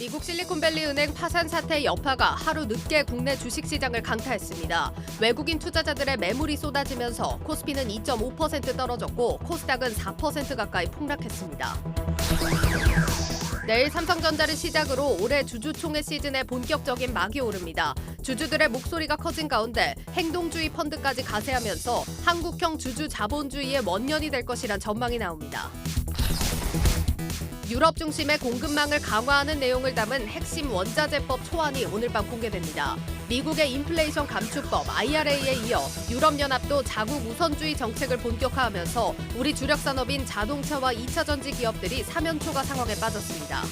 미국 실리콘밸리 은행 파산 사태 여파가 하루 늦게 국내 주식시장을 강타했습니다. 외국인 투자자들의 매물이 쏟아지면서 코스피는 2.5% 떨어졌고 코스닥은 4% 가까이 폭락했습니다. 내일 삼성전자를 시작으로 올해 주주총회 시즌에 본격적인 막이 오릅니다. 주주들의 목소리가 커진 가운데 행동주의 펀드까지 가세하면서 한국형 주주 자본주의의 원년이 될 것이란 전망이 나옵니다. 유럽 중심의 공급망을 강화하는 내용을 담은 핵심 원자재법 초안이 오늘 밤 공개됩니다. 미국의 인플레이션 감축법 IRA에 이어 유럽연합도 자국 우선주의 정책을 본격화하면서 우리 주력 산업인 자동차와 2차 전지 기업들이 사면초가 상황에 빠졌습니다.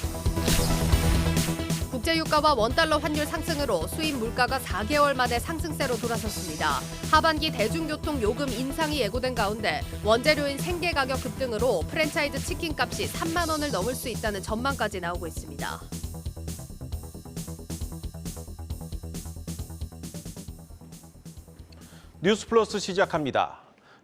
국제유가와 원달러 환율 상승으로 수입 물가가 4개월 만에 상승세로 돌아섰습니다. 하반기 대중교통 요금 인상이 예고된 가운데 원재료인 생계 가격 급등으로 프랜차이즈 치킨값이 3만 원을 넘을 수 있다는 전망까지 나오고 있습니다. 뉴스플러스 시작합니다.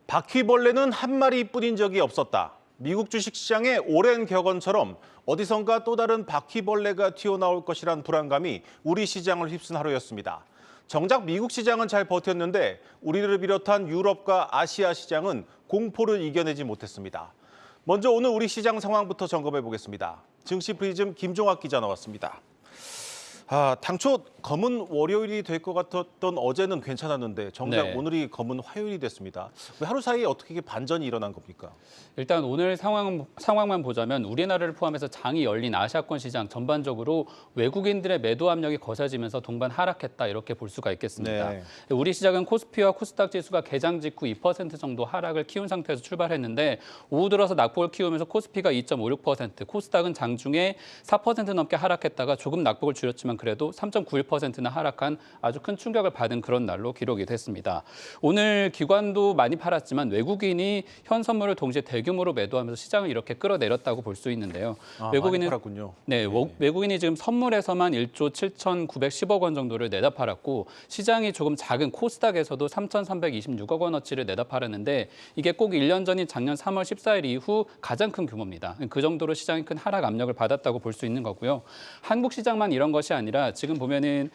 바퀴벌레는 한 마리뿐인 적이 없었다. 미국 주식시장의 오랜 격언처럼 어디선가 또 다른 바퀴벌레가 튀어나올 것이란 불안감이 우리 시장을 휩쓴 하루였습니다. 정작 미국 시장은 잘 버텼는데 우리를 비롯한 유럽과 아시아 시장은 공포를 이겨내지 못했습니다. 먼저 오늘 우리 시장 상황부터 점검해 보겠습니다. 증시 프리즘 김종학 기자 나왔습니다. 당초 검은 월요일이 될 것 같았던 어제는 괜찮았는데 정작 오늘이 검은 화요일이 됐습니다. 왜 하루 사이에 어떻게 이게 반전이 일어난 겁니까? 일단 오늘 상황만 보자면 우리나라를 포함해서 장이 열린 아시아권 시장 전반적으로 외국인들의 매도 압력이 거세지면서 동반 하락했다 이렇게 볼 수가 있겠습니다. 우리 시장은 코스피와 코스닥 지수가 개장 직후 2% 정도 하락을 키운 상태에서 출발했는데 오후 들어서 낙폭을 키우면서 코스피가 2.56%, 코스닥은 장중에 4% 넘게 하락했다가 조금 낙폭을 줄였지만 그래도 3.91%나 하락한 아주 큰 충격을 받은 그런 날로 기록이 됐습니다. 오늘 기관도 많이 팔았지만 외국인이 현 선물을 동시에 대규모로 매도하면서 시장을 이렇게 끌어내렸다고 볼 수 있는데요. 외국인은 많이 팔았군요. 외국인이 지금 선물에서만 1조 7,910억 원 정도를 내다 팔았고 시장이 조금 작은 코스닥에서도 3,326억 원어치를 내다 팔았는데 이게 꼭 1년 전인 작년 3월 14일 이후 가장 큰 규모입니다. 그 정도로 시장이 큰 하락 압력을 받았다고 볼 수 있는 거고요. 한국 시장만 이런 것이 아니라 지금 보면은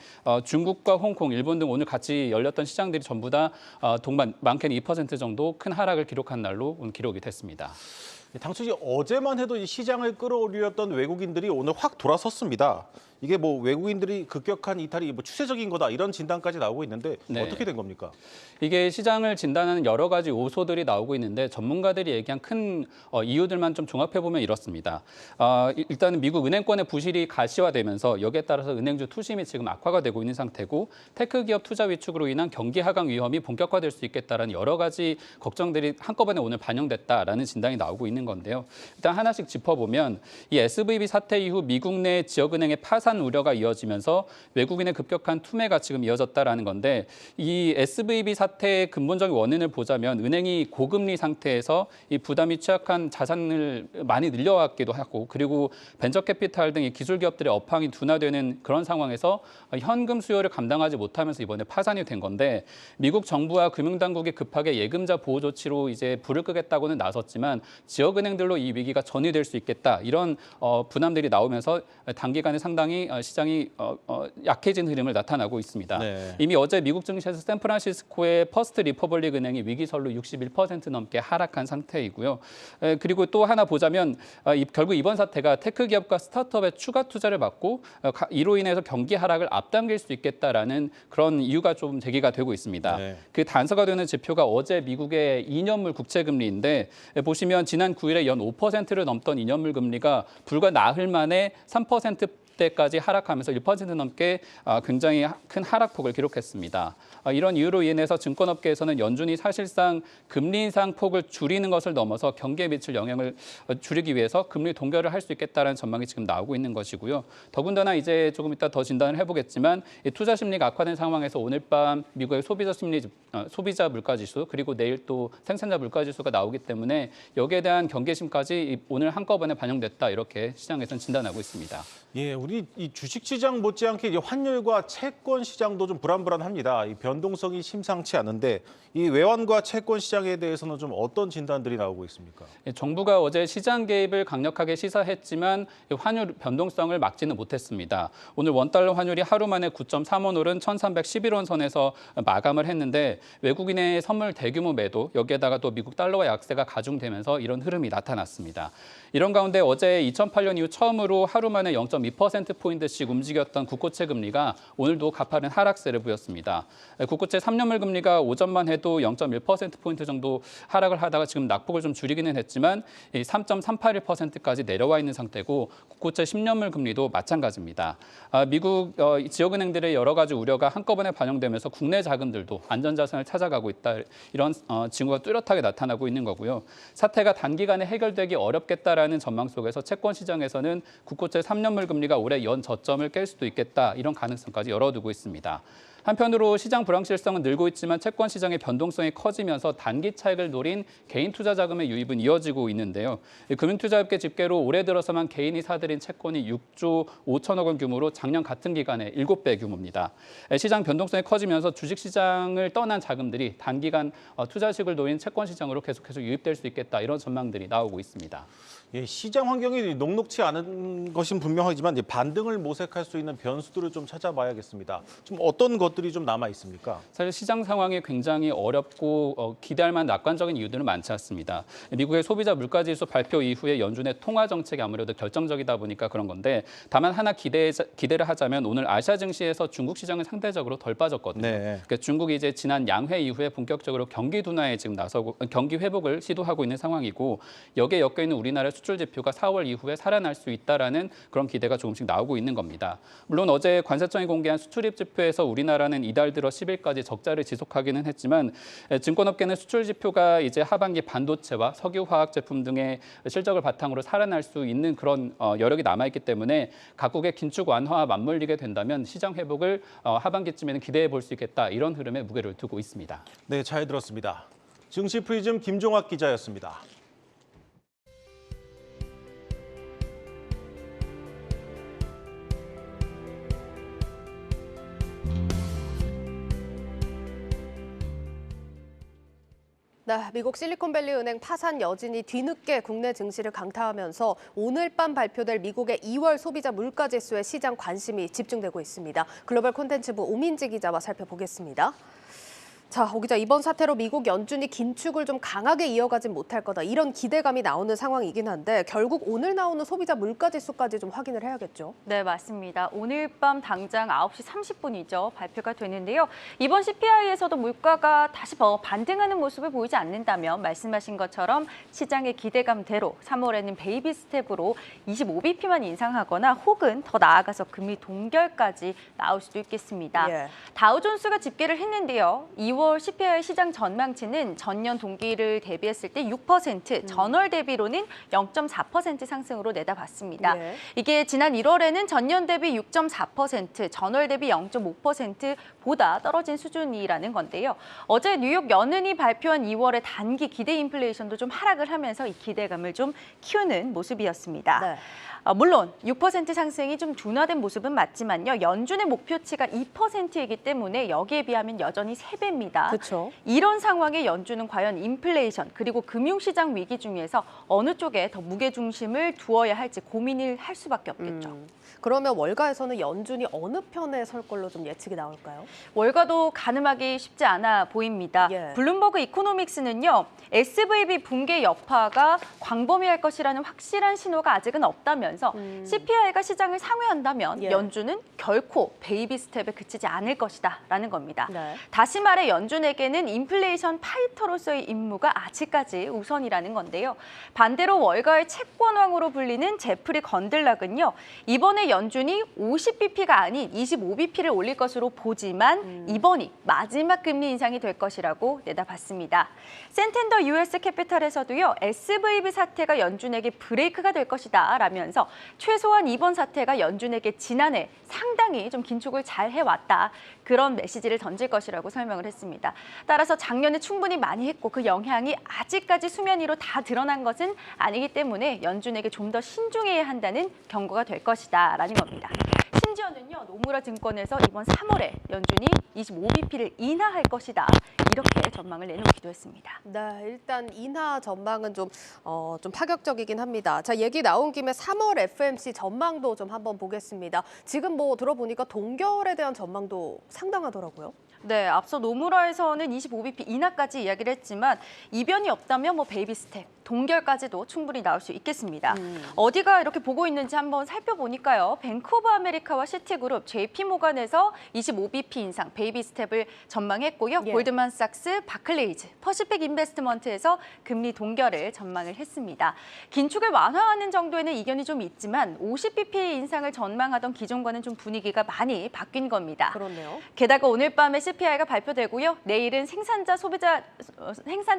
중국과 홍콩, 일본 등 오늘 같이 열렸던 시장들이 전부 다 동반 많게는 2% 정도 큰 하락을 기록한 날로 오늘 기록이 됐습니다. 당초 어제만 해도 이 시장을 끌어올렸던 외국인들이 오늘 확 돌아섰습니다. 이게 뭐 외국인들이 급격한 이탈이 뭐 추세적인 거다 이런 진단까지 나오고 있는데 어떻게 된 겁니까? 이게 시장을 진단하는 여러 가지 요소들이 나오고 있는데 전문가들이 얘기한 큰 이유들만 좀 종합해 보면 이렇습니다. 일단은 미국 은행권의 부실이 가시화되면서 여기에 따라서 은행주 투심이 지금 악화가 되고 있는 상태고 테크 기업 투자 위축으로 인한 경기 하강 위험이 본격화될 수 있겠다라는 여러 가지 걱정들이 한꺼번에 오늘 반영됐다라는 진단이 나오고 있는 건데요. 일단 하나씩 짚어보면 이 SVB 사태 이후 미국 내 지역은행의 파산 우려가 이어지면서 외국인의 급격한 투매가 지금 이어졌다라는 건데 이 SVB 사태의 근본적인 원인을 보자면 은행이 고금리 상태에서 이 부담이 취약한 자산을 많이 늘려왔기도 하고 그리고 벤처캐피탈 등 기술 기업들의 업황이 둔화되는 그런 상황에서 현금 수요를 감당하지 못하면서 이번에 파산이 된 건데 미국 정부와 금융당국이 급하게 예금자 보호 조치로 이제 불을 끄겠다고는 나섰지만 지역은행들로 이 위기가 전이될 수 있겠다 이런 분함들이 나오면서 단기간에 상당히 시장이 약해진 흐름을 나타나고 있습니다. 이미 어제 미국 증시에서 샌프란시스코의 퍼스트 리퍼블릭 은행이 위기설로 61% 넘게 하락한 상태이고요. 그리고 또 하나 보자면 결국 이번 사태가 테크 기업과 스타트업의 추가 투자를 받고 이로 인해서 경기 하락을 앞당길 수 있겠다라는 그런 이유가 좀 제기가 되고 있습니다. 그 단서가 되는 지표가 어제 미국의 2년물 국채 금리인데 보시면 지난 9일에 연 5%를 넘던 2년물 금리가 불과 나흘 만에 3%대까지 하락하면서 1% 넘게 굉장히 큰 하락폭을 기록했습니다. 이런 이유로 인해서 증권업계에서는 연준이 사실상 금리 인상 폭을 줄이는 것을 넘어서 경기에 미칠 영향을 줄이기 위해서 금리 동결을 할 수 있겠다는 전망이 지금 나오고 있는 것이고요. 더군다나 이제 조금 이따 더 진단을 해보겠지만 투자 심리가 악화된 상황에서 오늘 밤 미국의 소비자 물가지수 그리고 내일 또 생산자 물가지수가 나오기 때문에 여기에 대한 경계심까지 오늘 한꺼번에 반영됐다 이렇게 시장에서는 진단하고 있습니다. 우리 우리 이 주식시장 못지않게 이제 환율과 채권 시장도 좀 불안불안합니다. 이 변동성이 심상치 않은데 이 외환과 채권 시장에 대해서는 좀 어떤 진단들이 나오고 있습니까? 정부가 어제 시장 개입을 강력하게 시사했지만 환율 변동성을 막지는 못했습니다. 오늘 원달러 환율이 하루 만에 9.3원 오른 1,311원 선에서 마감을 했는데 외국인의 선물 대규모 매도, 여기에다가 또 미국 달러와 약세가 가중되면서 이런 흐름이 나타났습니다. 이런 가운데 어제 2008년 이후 처음으로 하루 만에 0.2%포인트씩 움직였던 국고채 금리가 오늘도 가파른 하락세를 보였습니다. 국고채 3년물 금리가 오전만 해도 0.1%포인트 정도 하락을 하다가 지금 낙폭을 좀 줄이기는 했지만 3.381%까지 내려와 있는 상태고 국고채 10년물 금리도 마찬가지입니다. 미국 지역은행들의 여러 가지 우려가 한꺼번에 반영되면서 국내 자금들도 안전자산을 찾아가고 있다. 이런 징후가 뚜렷하게 나타나고 있는 거고요. 사태가 단기간에 해결되기 어렵겠다라는 전망 속에서 채권 시장에서는 국고채 3년물 금리가 올해 연 저점을 깰 수도 있겠다. 이런 가능성까지 열어두고 있습니다. 한편으로 시장 불확실성은 늘고 있지만 채권 시장의 변동성이 커지면서 단기 차익을 노린 개인 투자 자금의 유입은 이어지고 있는데요. 금융투자협회 집계로 올해 들어서만 개인이 사들인 채권이 6조 5천억 원 규모로 작년 같은 기간의 7배 규모입니다. 시장 변동성이 커지면서 주식시장을 떠난 자금들이 단기간 투자식을 노린 채권 시장으로 계속해서 유입될 수 있겠다. 이런 전망들이 나오고 있습니다. 예, 시장 환경이 녹록치 않은 것은 분명하지만 이제 반등을 모색할 수 있는 변수들을 좀 찾아봐야겠습니다. 좀 어떤 것들이 좀 남아 있습니까? 사실 시장 상황이 굉장히 어렵고 기대할 만한 낙관적인 이유들은 많지 않습니다. 미국의 소비자 물가지수 발표 이후에 연준의 통화 정책이 아무래도 결정적이다 보니까 그런 건데 다만 하나 기대를 하자면 오늘 아시아 증시에서 중국 시장은 상대적으로 덜 빠졌거든요. 네. 그러니까 중국이 이제 지난 양회 이후에 본격적으로 경기 둔화에 지금 나서고 경기 회복을 시도하고 있는 상황이고 여기에 엮여 있는 우리나라의 수출 지표가 4월 이후에 살아날 수 있다라는 그런 기대가 조금씩 나오고 있는 겁니다. 물론 어제 관세청이 공개한 수출입 지표에서 우리나라는 이달 들어 10일까지 적자를 지속하기는 했지만 증권업계는 수출 지표가 이제 하반기 반도체와 석유 화학 제품 등의 실적을 바탕으로 살아날 수 있는 그런 여력이 남아있기 때문에 각국의 긴축 완화와 맞물리게 된다면 시장 회복을 하반기쯤에는 기대해 볼 수 있겠다 이런 흐름에 무게를 두고 있습니다. 네, 잘 들었습니다. 증시 프리즘 김종학 기자였습니다. 네, 미국 실리콘밸리 은행 파산 여진이 뒤늦게 국내 증시를 강타하면서 오늘 밤 발표될 미국의 2월 소비자 물가지수에 시장 관심이 집중되고 있습니다. 글로벌 콘텐츠부 오민지 기자와 살펴보겠습니다. 자, 오 기자, 이번 사태로 미국 연준이 긴축을 좀 강하게 이어가진 못할 거다. 이런 기대감이 나오는 상황이긴 한데 결국 오늘 나오는 소비자 물가지수까지 좀 확인을 해야겠죠. 네, 맞습니다. 오늘 밤 당장 9시 30분이죠. 발표가 되는데요. 이번 CPI에서도 물가가 다시 반등하는 모습을 보이지 않는다면 말씀하신 것처럼 시장의 기대감대로 3월에는 베이비 스텝으로 25bp만 인상하거나 혹은 더 나아가서 금리 동결까지 나올 수도 있겠습니다. 예. 다우존스가 집계를 했는데요. 2월 CPI 시장 전망치는 전년 동기를 대비했을 때 6%, 전월 대비로는 0.4% 상승으로 내다봤습니다. 예. 이게 지난 1월에는 전년 대비 6.4%, 전월 대비 0.5%보다 떨어진 수준이라는 건데요. 어제 뉴욕 연은이 발표한 2월의 단기 기대 인플레이션도 좀 하락을 하면서 이 기대감을 좀 키우는 모습이었습니다. 네. 물론 6% 상승이 좀 둔화된 모습은 맞지만요. 연준의 목표치가 2%이기 때문에 여기에 비하면 여전히 3배입니다. 그렇죠. 이런 상황에 연준은 과연 인플레이션 그리고 금융시장 위기 중에서 어느 쪽에 더 무게중심을 두어야 할지 고민을 할 수밖에 없겠죠. 그러면 월가에서는 연준이 어느 편에 설 걸로 좀 예측이 나올까요? 월가도 가늠하기 쉽지 않아 보입니다. 예. 블룸버그 이코노믹스는요. SVB 붕괴 여파가 광범위할 것이라는 확실한 신호가 아직은 없다면서 CPI가 시장을 상회한다면 예. 연준은 결코 베이비 스텝에 그치지 않을 것이다라는 겁니다. 네. 다시 말해 연준에게는 인플레이션 파이터로서의 임무가 아직까지 우선이라는 건데요. 반대로 월가의 채권왕으로 불리는 제프리 건들락은요. 이번에 연준이 50bp가 아닌 25bp를 올릴 것으로 보지만 이번이 마지막 금리 인상이 될 것이라고 내다봤습니다. 센텐더 US 캐피탈에서도요. SVB 사태가 연준에게 브레이크가 될 것이다 라면서 최소한 이번 사태가 연준에게 지난해 상당히 좀 긴축을 잘 해왔다. 그런 메시지를 던질 것이라고 설명을 했습니다. 있습니다. 따라서 작년에 충분히 많이 했고 그 영향이 아직까지 수면 위로 다 드러난 것은 아니기 때문에 연준에게 좀 더 신중해야 한다는 경고가 될 것이다라는 겁니다. 심지어는요, 노무라 증권에서 이번 3월에 연준이 25bp를 인하할 것이다. 이렇게 전망을 내놓기도 했습니다. 네, 일단 인하 전망은 좀 파격적이긴 합니다. 자, 얘기 나온 김에 3월 FMC 전망도 좀 한번 보겠습니다. 지금 뭐 들어보니까 동결에 대한 전망도 상당하더라고요. 네, 앞서 노무라에서는 25bp 인하까지 이야기를 했지만 이변이 없다면 뭐 베이비 스텝, 동결까지도 충분히 나올 수 있겠습니다. 어디가 이렇게 보고 있는지 한번 살펴보니까요. 뱅크 오브 아메리카와 시티그룹, JP모간에서 25bp 인상, 베이비 스텝을 전망했고요. 예. 골드만삭스, 바클레이즈, 퍼시픽 인베스트먼트에서 금리 동결을 전망을 했습니다. 긴축을 완화하는 정도에는 이견이 좀 있지만 50bp 인상을 전망하던 기존과는 좀 분위기가 많이 바뀐 겁니다. 그렇네요. 게다가 오늘 밤에 CPI가 발표되고요. 내일은 생산자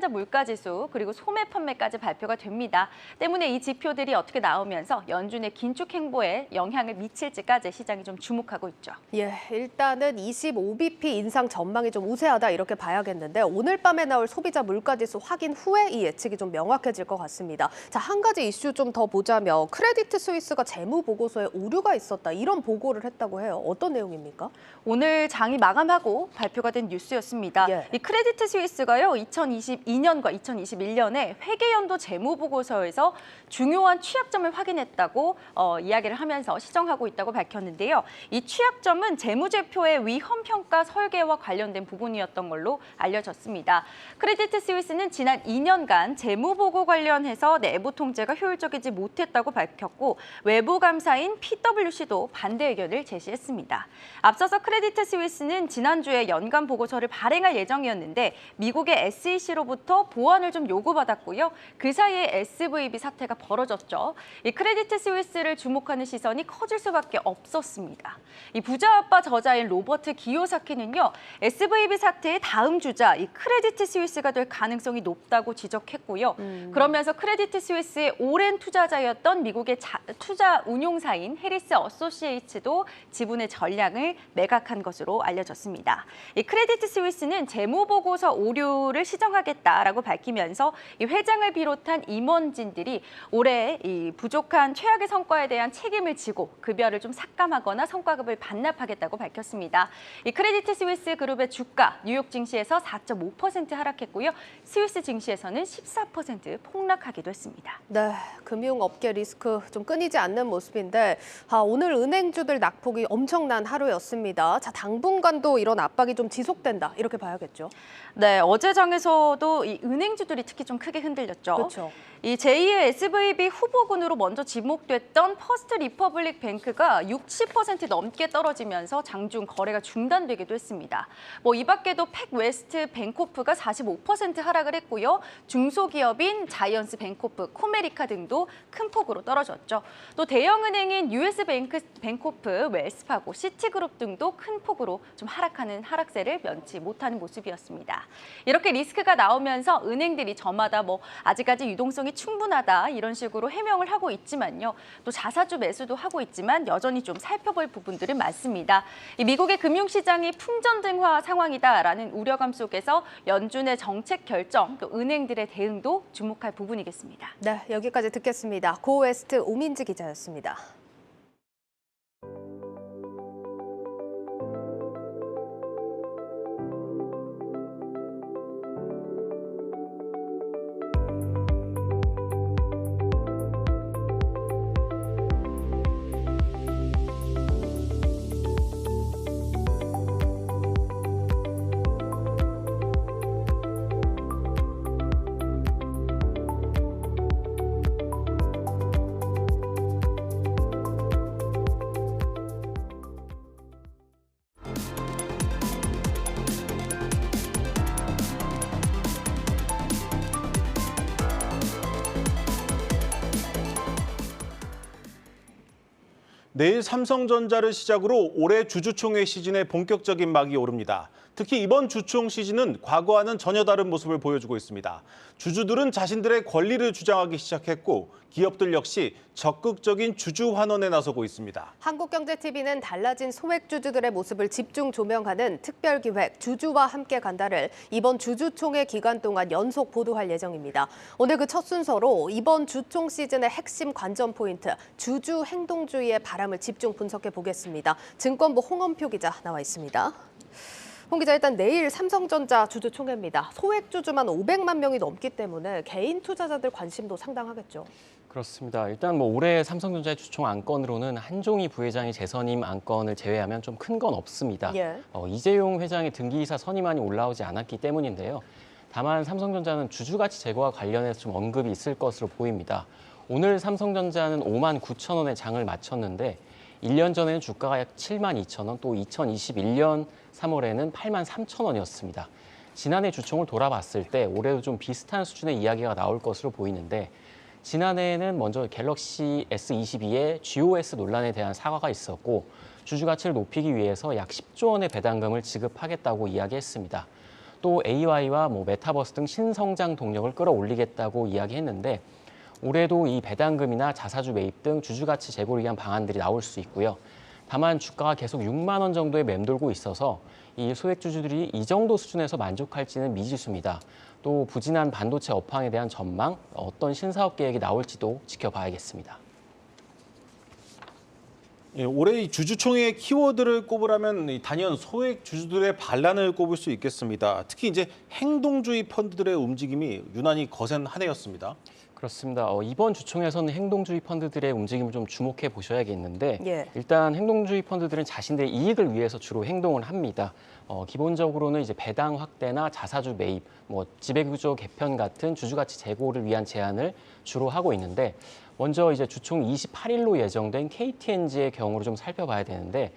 물가지수 그리고 소매 판매까지 발표가 됩니다. 때문에 이 지표들이 어떻게 나오면서 연준의 긴축 행보에 영향을 미칠지까지 시장이 좀 주목하고 있죠. 예, 일단은 25bp 인상 전망이 좀 우세하다 이렇게 봐야겠는데 오늘 밤에 나올 소비자 물가지수 확인 후에 이 예측이 좀 명확해질 것 같습니다. 자, 한 가지 이슈 좀 더 보자면 크레디트 스위스가 재무 보고서에 오류가 있었다 이런 보고를 했다고 해요. 어떤 내용입니까? 오늘 장이 마감하고 발표가 된 뉴스였습니다. 예. 이 크레디트 스위스가요, 2022년과 2021년에 회계연도 재무보고서에서 중요한 취약점을 확인했다고 이야기를 하면서 시정하고 있다고 밝혔는데요. 이 취약점은 재무제표의 위험평가 설계와 관련된 부분이었던 걸로 알려졌습니다. 크레디트 스위스는 지난 2년간 재무보고 관련해서 내부 통제가 효율적이지 못했다고 밝혔고 외부 감사인 PwC도 반대 의견을 제시했습니다. 앞서서 크레디트 스위스는 지난주에 연간 보고서를 발행할 예정이었는데 미국의 SEC로부터 보완을 좀 요구받았고요. 그 사이에 SVB 사태가 벌어졌죠. 이 크레디트 스위스를 주목하는 시선이 커질 수밖에 없었습니다. 이 부자 아빠 저자인 로버트 기요사키는요. SVB 사태의 다음 주자 이 크레디트 스위스가 될 가능성이 높다고 지적했고요. 그러면서 크레디트 스위스의 오랜 투자자였던 미국의 투자 운용사인 해리스 어소시에이츠도 지분의 전량을 매각한 것으로 알려졌습니다. 이 크레디트 스위스는 재무보고서 오류를 시정하겠다라고 밝히면서 이 회장을 비롯한 임원진들이 올해 이 부족한 최악의 성과에 대한 책임을 지고 급여를 좀 삭감하거나 성과급을 반납하겠다고 밝혔습니다. 이 크레디트 스위스 그룹의 주가 뉴욕 증시에서 4.5% 하락했고요. 스위스 증시에서는 14% 폭락하기도 했습니다. 네, 금융업계 리스크 좀 끊이지 않는 모습인데 오늘 은행주들 낙폭이 엄청난 하루였습니다. 자, 당분간도 이런 압박이 좀 지속된다 이렇게 봐야겠죠. 네, 어제 장에서도 이 은행주들이 특히 좀 크게 흔들렸죠. 그렇죠. 이 제2의 SVB 후보군으로 먼저 지목됐던 퍼스트 리퍼블릭 뱅크가 60% 넘게 떨어지면서 장중 거래가 중단되기도 했습니다. 이 밖에도 팩웨스트 뱅코프가 45% 하락을 했고요. 중소기업인 자이언스 뱅코프, 코메리카 등도 큰 폭으로 떨어졌죠. 또 대형은행인 US 뱅코프, 웰스파고, 시티그룹 등도 큰 폭으로 좀 하락하는 하락세를 면치 못하는 모습이었습니다. 이렇게 리스크가 나오면서 은행들이 저마다 아직까지 유동성이 충분하다 이런 식으로 해명을 하고 있지만요. 또 자사주 매수도 하고 있지만 여전히 좀 살펴볼 부분들은 많습니다. 이 미국의 금융시장이 풍전등화 상황이다라는 우려감 속에서 연준의 정책 결정, 또 은행들의 대응도 주목할 부분이겠습니다. 네, 여기까지 듣겠습니다. 고웨스트 오민지 기자였습니다. 내일 삼성전자를 시작으로 올해 주주총회 시즌에 본격적인 막이 오릅니다. 특히 이번 주총 시즌은 과거와는 전혀 다른 모습을 보여주고 있습니다. 주주들은 자신들의 권리를 주장하기 시작했고 기업들 역시 적극적인 주주 환원에 나서고 있습니다. 한국경제TV는 달라진 소액주주들의 모습을 집중 조명하는 특별기획 주주와 함께 간다를 이번 주주총회 기간 동안 연속 보도할 예정입니다. 오늘 그 첫 순서로 이번 주총 시즌의 핵심 관전 포인트 주주 행동주의의 바람을 집중 분석해 보겠습니다. 증권부 홍원표 기자 나와 있습니다. 홍 기자, 일단 내일 삼성전자 주주총회입니다. 소액주주만 500만 명이 넘기 때문에 개인 투자자들 관심도 상당하겠죠. 그렇습니다. 일단 올해 삼성전자의 주총 안건으로는 한종희 부회장의 재선임 안건을 제외하면 좀 큰 건 없습니다. 예. 이재용 회장의 등기이사 선임안이 올라오지 않았기 때문인데요. 다만 삼성전자는 주주가치 제고와 관련해서 좀 언급이 있을 것으로 보입니다. 오늘 삼성전자는 5만 9천 원에 장을 마쳤는데 1년 전에는 주가가 약 7만 2천 원, 또 2021년 3월에는 8만 3천 원이었습니다. 지난해 주총을 돌아봤을 때 올해도 좀 비슷한 수준의 이야기가 나올 것으로 보이는데 지난해에는 먼저 갤럭시 S22의 GOS 논란에 대한 사과가 있었고 주주 가치를 높이기 위해서 약 10조 원의 배당금을 지급하겠다고 이야기했습니다. 또 AI와 메타버스 등 신성장 동력을 끌어올리겠다고 이야기했는데 올해도 이 배당금이나 자사주 매입 등 주주 가치 제고를 위한 방안들이 나올 수 있고요. 다만 주가가 계속 6만 원 정도에 맴돌고 있어서 이 소액주주들이 이 정도 수준에서 만족할지는 미지수입니다. 또 부진한 반도체 업황에 대한 전망, 어떤 신사업 계획이 나올지도 지켜봐야겠습니다. 예, 올해 이 주주총회의 키워드를 꼽으라면 단연 소액 주주들의 반란을 꼽을 수 있겠습니다. 특히 이제 행동주의 펀드들의 움직임이 유난히 거센 한 해였습니다. 그렇습니다. 이번 주총에서는 행동주의 펀드들의 움직임을 좀 주목해 보셔야겠는데 예. 일단 행동주의 펀드들은 자신들의 이익을 위해서 주로 행동을 합니다. 기본적으로는 이제 배당 확대나 자사주 매입, 지배구조 개편 같은 주주가치 제고를 위한 제안을 주로 하고 있는데 먼저 이제 주총 28일로 예정된 KTNG의 경우를 좀 살펴봐야 되는데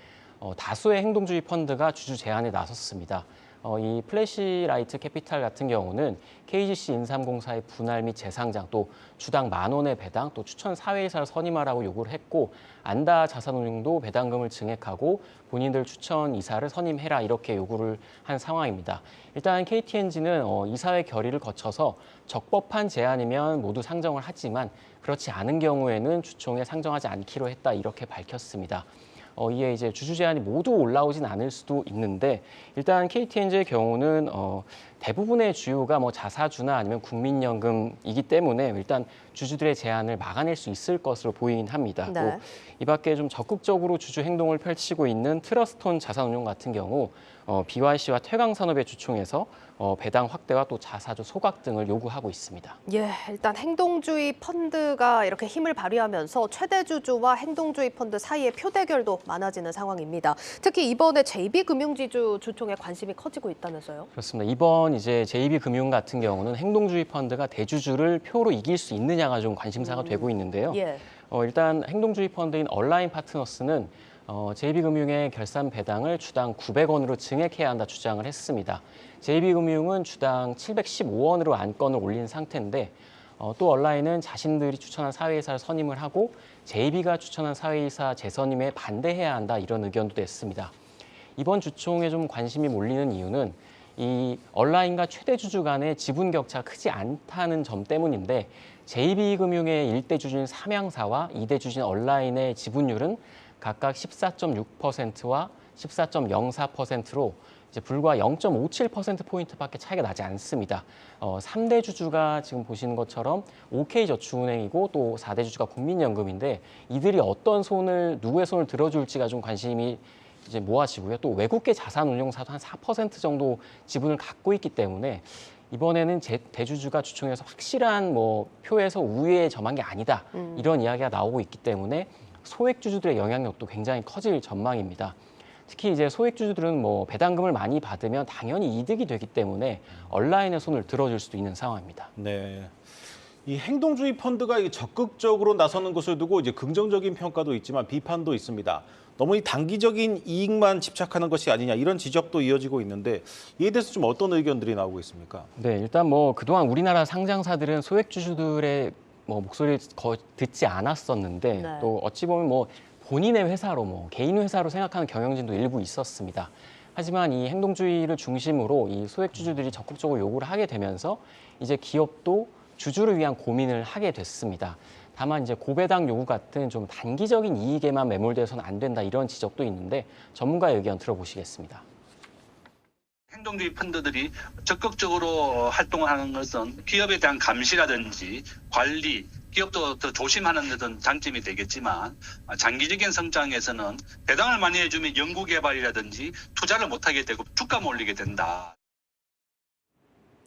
다수의 행동주의 펀드가 주주 제안에 나섰습니다. 이 플래시라이트 캐피탈 같은 경우는 KGC 인삼공사의 분할 및 재상장, 또 주당 10,000원의 배당, 또 추천 사회이사를 선임하라고 요구를 했고 안다 자산운용도 배당금을 증액하고 본인들 추천 이사를 선임해라 이렇게 요구를 한 상황입니다. 일단 KTNG는 이사회 결의를 거쳐서 적법한 제안이면 모두 상정을 하지만 그렇지 않은 경우에는 주총에 상정하지 않기로 했다 이렇게 밝혔습니다. 이에 이제 주주 제안이 모두 올라오진 않을 수도 있는데 일단 KTNG의 경우는 대부분의 주요가 자사주나 아니면 국민연금이기 때문에 일단 주주들의 제안을 막아낼 수 있을 것으로 보이긴 합니다. 네. 또 이 밖에 좀 적극적으로 주주 행동을 펼치고 있는 트러스톤 자산운용 같은 경우 BYC와 퇴강산업의 주총에서 배당 확대와 또 자사주 소각 등을 요구하고 있습니다. 예, 일단 행동주의 펀드가 이렇게 힘을 발휘하면서 최대 주주와 행동주의 펀드 사이의 표대결도 많아지는 상황입니다. 특히 이번에 JB금융지주 주총에 관심이 커지고 있다면서요? 그렇습니다. 이번 이제 JB금융 같은 경우는 행동주의 펀드가 대주주를 표로 이길 수 있느냐가 좀 관심사가 되고 있는데요. 예. 일단 행동주의 펀드인 얼라인 파트너스는 JB금융의 결산 배당을 주당 900원으로 증액해야 한다 주장을 했습니다. JB금융은 주당 715원으로 안건을 올린 상태인데 또 얼라인은 자신들이 추천한 사회이사를 선임을 하고 JB가 추천한 사회이사 재선임에 반대해야 한다 이런 의견도 냈습니다. 이번 주총에 좀 관심이 몰리는 이유는 이 얼라인과 최대 주주 간의 지분 격차가 크지 않다는 점 때문인데 JB금융의 1대 주주인 삼양사와 2대 주주인 얼라인의 지분율은 각각 14.6%와 14.04%로 이제 불과 0.57%포인트밖에 차이가 나지 않습니다. 3대 주주가 지금 보시는 것처럼 OK저축은행이고 또 4대 주주가 국민연금인데 이들이 누구의 손을 들어줄지가 좀 관심이 이제 모아지고요. 또 외국계 자산운용사도 한 4% 정도 지분을 갖고 있기 때문에 이번에는 대주주가 주총에서 확실한 표에서 우위에 점한 게 아니다. 이런 이야기가 나오고 있기 때문에 소액주주들의 영향력도 굉장히 커질 전망입니다. 특히 이제 소액주주들은 배당금을 많이 받으면 당연히 이득이 되기 때문에 얼라인의 손을 들어줄 수도 있는 상황입니다. 네. 이 행동주의 펀드가 적극적으로 나서는 것을 두고 이제 긍정적인 평가도 있지만 비판도 있습니다. 너무 이 단기적인 이익만 집착하는 것이 아니냐 이런 지적도 이어지고 있는데 이에 대해서 좀 어떤 의견들이 나오고 있습니까? 네, 일단 그동안 우리나라 상장사들은 소액주주들의 목소리를 거의 듣지 않았었는데 네. 또 어찌 보면 본인의 회사로 개인 회사로 생각하는 경영진도 일부 있었습니다. 하지만 이 행동주의를 중심으로 이 소액주주들이 적극적으로 요구를 하게 되면서 이제 기업도 주주를 위한 고민을 하게 됐습니다. 다만 이제 고배당 요구 같은 좀 단기적인 이익에만 매몰돼서는 안 된다 이런 지적도 있는데 전문가의 의견 들어보시겠습니다. 행동주의 펀드들이 적극적으로 활동하는 것은 기업에 대한 감시라든지 관리, 기업도 더 조심하는 데는 장점이 되겠지만 장기적인 성장에서는 배당을 많이 해주면 연구개발이라든지 투자를 못하게 되고 주가만 올리게 된다.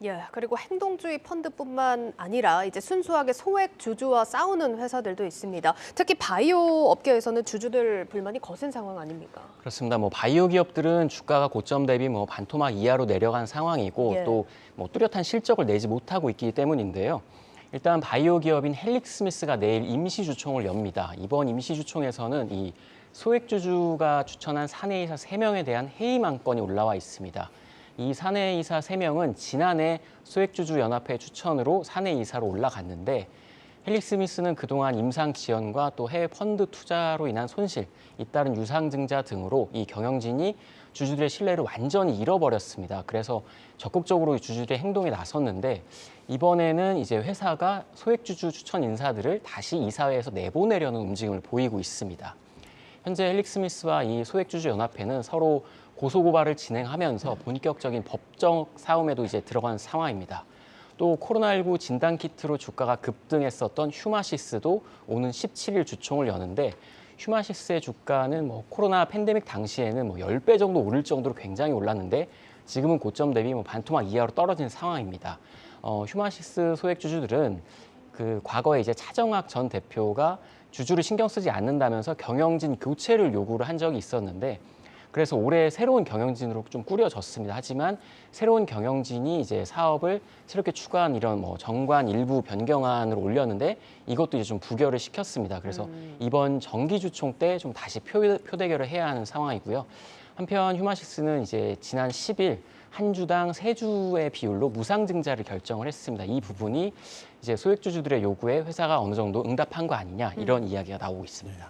예, 그리고 행동주의 펀드뿐만 아니라 이제 순수하게 소액 주주와 싸우는 회사들도 있습니다. 특히 바이오 업계에서는 주주들 불만이 거센 상황 아닙니까? 그렇습니다. 뭐 바이오 기업들은 주가가 고점 대비 뭐 반토막 이하로 내려간 상황이고 예. 또 뭐 뚜렷한 실적을 내지 못하고 있기 때문인데요. 일단 바이오 기업인 헬릭스미스가 내일 임시주총을 엽니다. 이번 임시주총에서는 이 소액주주가 추천한 사내이사 3명에 대한 해임 안건이 올라와 있습니다. 이 사내이사 3명은 지난해 소액주주연합회 추천으로 사내이사로 올라갔는데 헬릭스미스는 그동안 임상 지원과 또 해외 펀드 투자로 인한 손실, 잇따른 유상증자 등으로 이 경영진이 주주들의 신뢰를 완전히 잃어버렸습니다. 그래서 적극적으로 주주들의 행동에 나섰는데 이번에는 이제 회사가 소액주주 추천 인사들을 다시 이사회에서 내보내려는 움직임을 보이고 있습니다. 현재 헬릭스미스와 이 소액주주 연합회는 서로 고소고발을 진행하면서 본격적인 법적 싸움에도 이제 들어간 상황입니다. 또 코로나19 진단키트로 주가가 급등했었던 휴마시스도 오는 17일 주총을 여는데 휴마시스의 주가는 뭐 코로나 팬데믹 당시에는 뭐 10배 정도 오를 정도로 굉장히 올랐는데 지금은 고점 대비 뭐 반토막 이하로 떨어진 상황입니다. 휴마시스 소액주주들은 그 과거에 이제 차정학 전 대표가 주주를 신경 쓰지 않는다면서 경영진 교체를 요구를 한 적이 있었는데 그래서 올해 새로운 경영진으로 좀 꾸려졌습니다. 하지만 새로운 경영진이 이제 사업을 새롭게 추가한 이런 뭐 정관 일부 변경안을 올렸는데 이것도 이제 좀 부결을 시켰습니다. 그래서 이번 정기주총 때 좀 다시 표대결을 해야 하는 상황이고요. 한편 휴마시스는 이제 지난 10일 한 주당 3주의 비율로 무상증자를 결정을 했습니다. 이 부분이 이제 소액주주들의 요구에 회사가 어느 정도 응답한 거 아니냐 이런 이야기가 나오고 있습니다.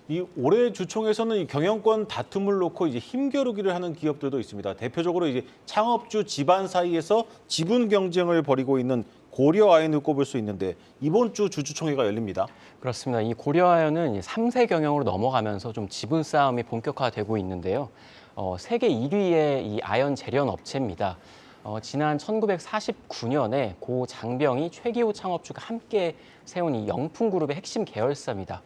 이 올해 주총에서는 이 경영권 다툼을 놓고 이제 힘겨루기를 하는 기업들도 있습니다. 대표적으로 이제 창업주 집안 사이에서 지분 경쟁을 벌이고 있는 고려아연을 꼽을 수 있는데 이번 주 주주총회가 열립니다. 그렇습니다. 이 고려아연은 3세 경영으로 넘어가면서 좀 지분 싸움이 본격화되고 있는데요. 세계 1위의 이 아연 재련 업체입니다. 지난 1949년에 고 장병희, 최기호 창업주가 함께 세운 이 영풍그룹의 핵심 계열사입니다.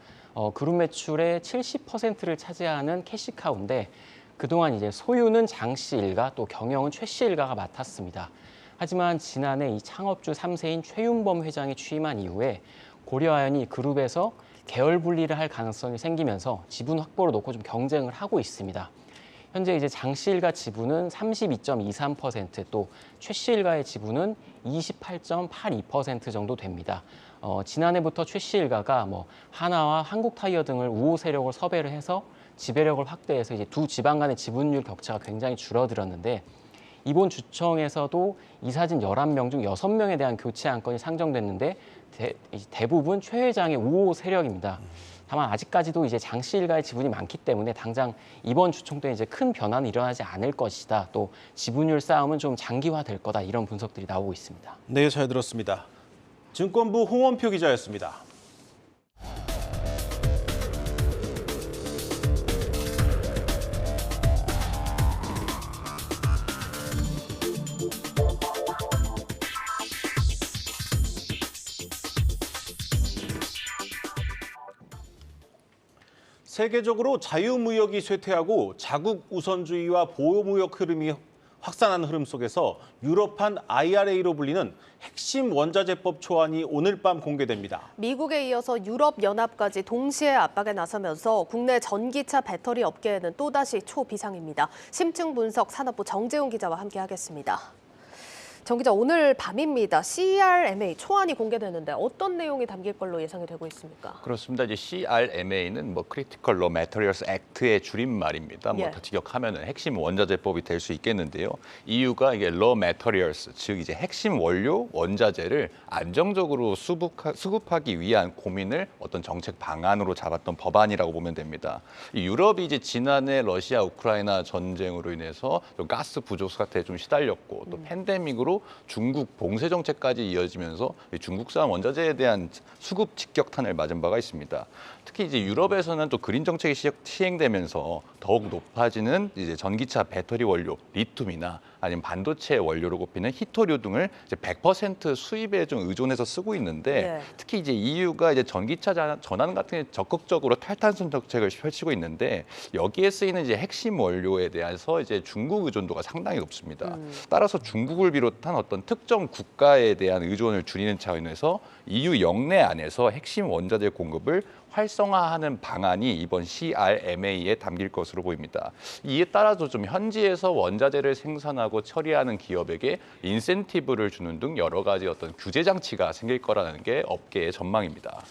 그룹 매출의 70%를 차지하는 캐시카우인데 그동안 이제 소유는 장 씨 일가 또 경영은 최 씨 일가가 맡았습니다. 하지만 지난해 이 창업주 3세인 최윤범 회장이 취임한 이후에 고려아연이 그룹에서 계열 분리를 할 가능성이 생기면서 지분 확보를 놓고 좀 경쟁을 하고 있습니다. 현재 이제 장 씨 일가 지분은 32.23%, 또 최 씨 일가의 지분은 28.82% 정도 됩니다. 지난해부터 최 씨 일가가 뭐 하나와 한국타이어 등을 우호 세력을 섭외를 해서 지배력을 확대해서 이제 두 지방 간의 지분율 격차가 굉장히 줄어들었는데 이번 주총에서도 이사진 11명 중 6명에 대한 교체 안건이 상정됐는데 대부분 최 회장의 우호 세력입니다. 다만 아직까지도 이제 장 씨 일가의 지분이 많기 때문에 당장 이번 주총 때 이제 큰 변화는 일어나지 않을 것이다. 또 지분율 싸움은 좀 장기화될 거다. 이런 분석들이 나오고 있습니다. 네, 잘 들었습니다. 증권부 홍원표 기자였습니다. 세계적으로 자유무역이 쇠퇴하고 자국 우선주의와 보호무역 흐름이 확산하는 흐름 속에서 유럽판 IRA로 불리는 핵심 원자재법 초안이 오늘 밤 공개됩니다. 미국에 이어서 유럽연합까지 동시에 압박에 나서면서 국내 전기차 배터리 업계에는 또다시 초비상입니다. 심층 분석 산업부 정재훈 기자와 함께하겠습니다. 정 기자, 오늘 밤입니다. CRMA 초안이 공개되는데 어떤 내용이 담길 걸로 예상이 되고 있습니까? 그렇습니다. 이제 CRMA는 Critical Raw Materials Act의 줄임말입니다. 예. 더 직역하면은 핵심 원자재법이 될 수 있겠는데요. EU가 이게 Raw Materials, 즉 이제 핵심 원료 원자재를 안정적으로 수급하기 위한 고민을 어떤 정책 방안으로 잡았던 법안이라고 보면 됩니다. 유럽이 이제 지난해 러시아 우크라이나 전쟁으로 인해서 좀 가스 부족 사태에 좀 시달렸고 또 팬데믹으로 중국 봉쇄 정책까지 이어지면서 중국산 원자재에 대한 수급 직격탄을 맞은 바가 있습니다. 특히 이제 유럽에서는 또 그린 정책이 시행되면서 더욱 높아지는 이제 전기차 배터리 원료 리튬이나 아니면 반도체 원료로 꼽히는 히토류 등을 이제 100% 수입에 좀 의존해서 쓰고 있는데 네. 특히 이제 EU가 이제 전기차 전환 같은 게 적극적으로 탈탄소 정책을 펼치고 있는데 여기에 쓰이는 이제 핵심 원료에 대해서 이제 중국 의존도가 상당히 높습니다. 따라서 중국을 비롯한 어떤 특정 국가에 대한 의존을 줄이는 차원에서 EU 영내 안에서 핵심 원자재 공급을 활성화하는 방안이 이번 CRMA에 담길 것으로 보입니다. 이에 따라서 좀 현지에서 원자재를 생산하고 처리하는 기업에게 인센티브를 주는 등 여러 가지 어떤 규제 장치가 생길 거라는 게 업계의 전망입니다.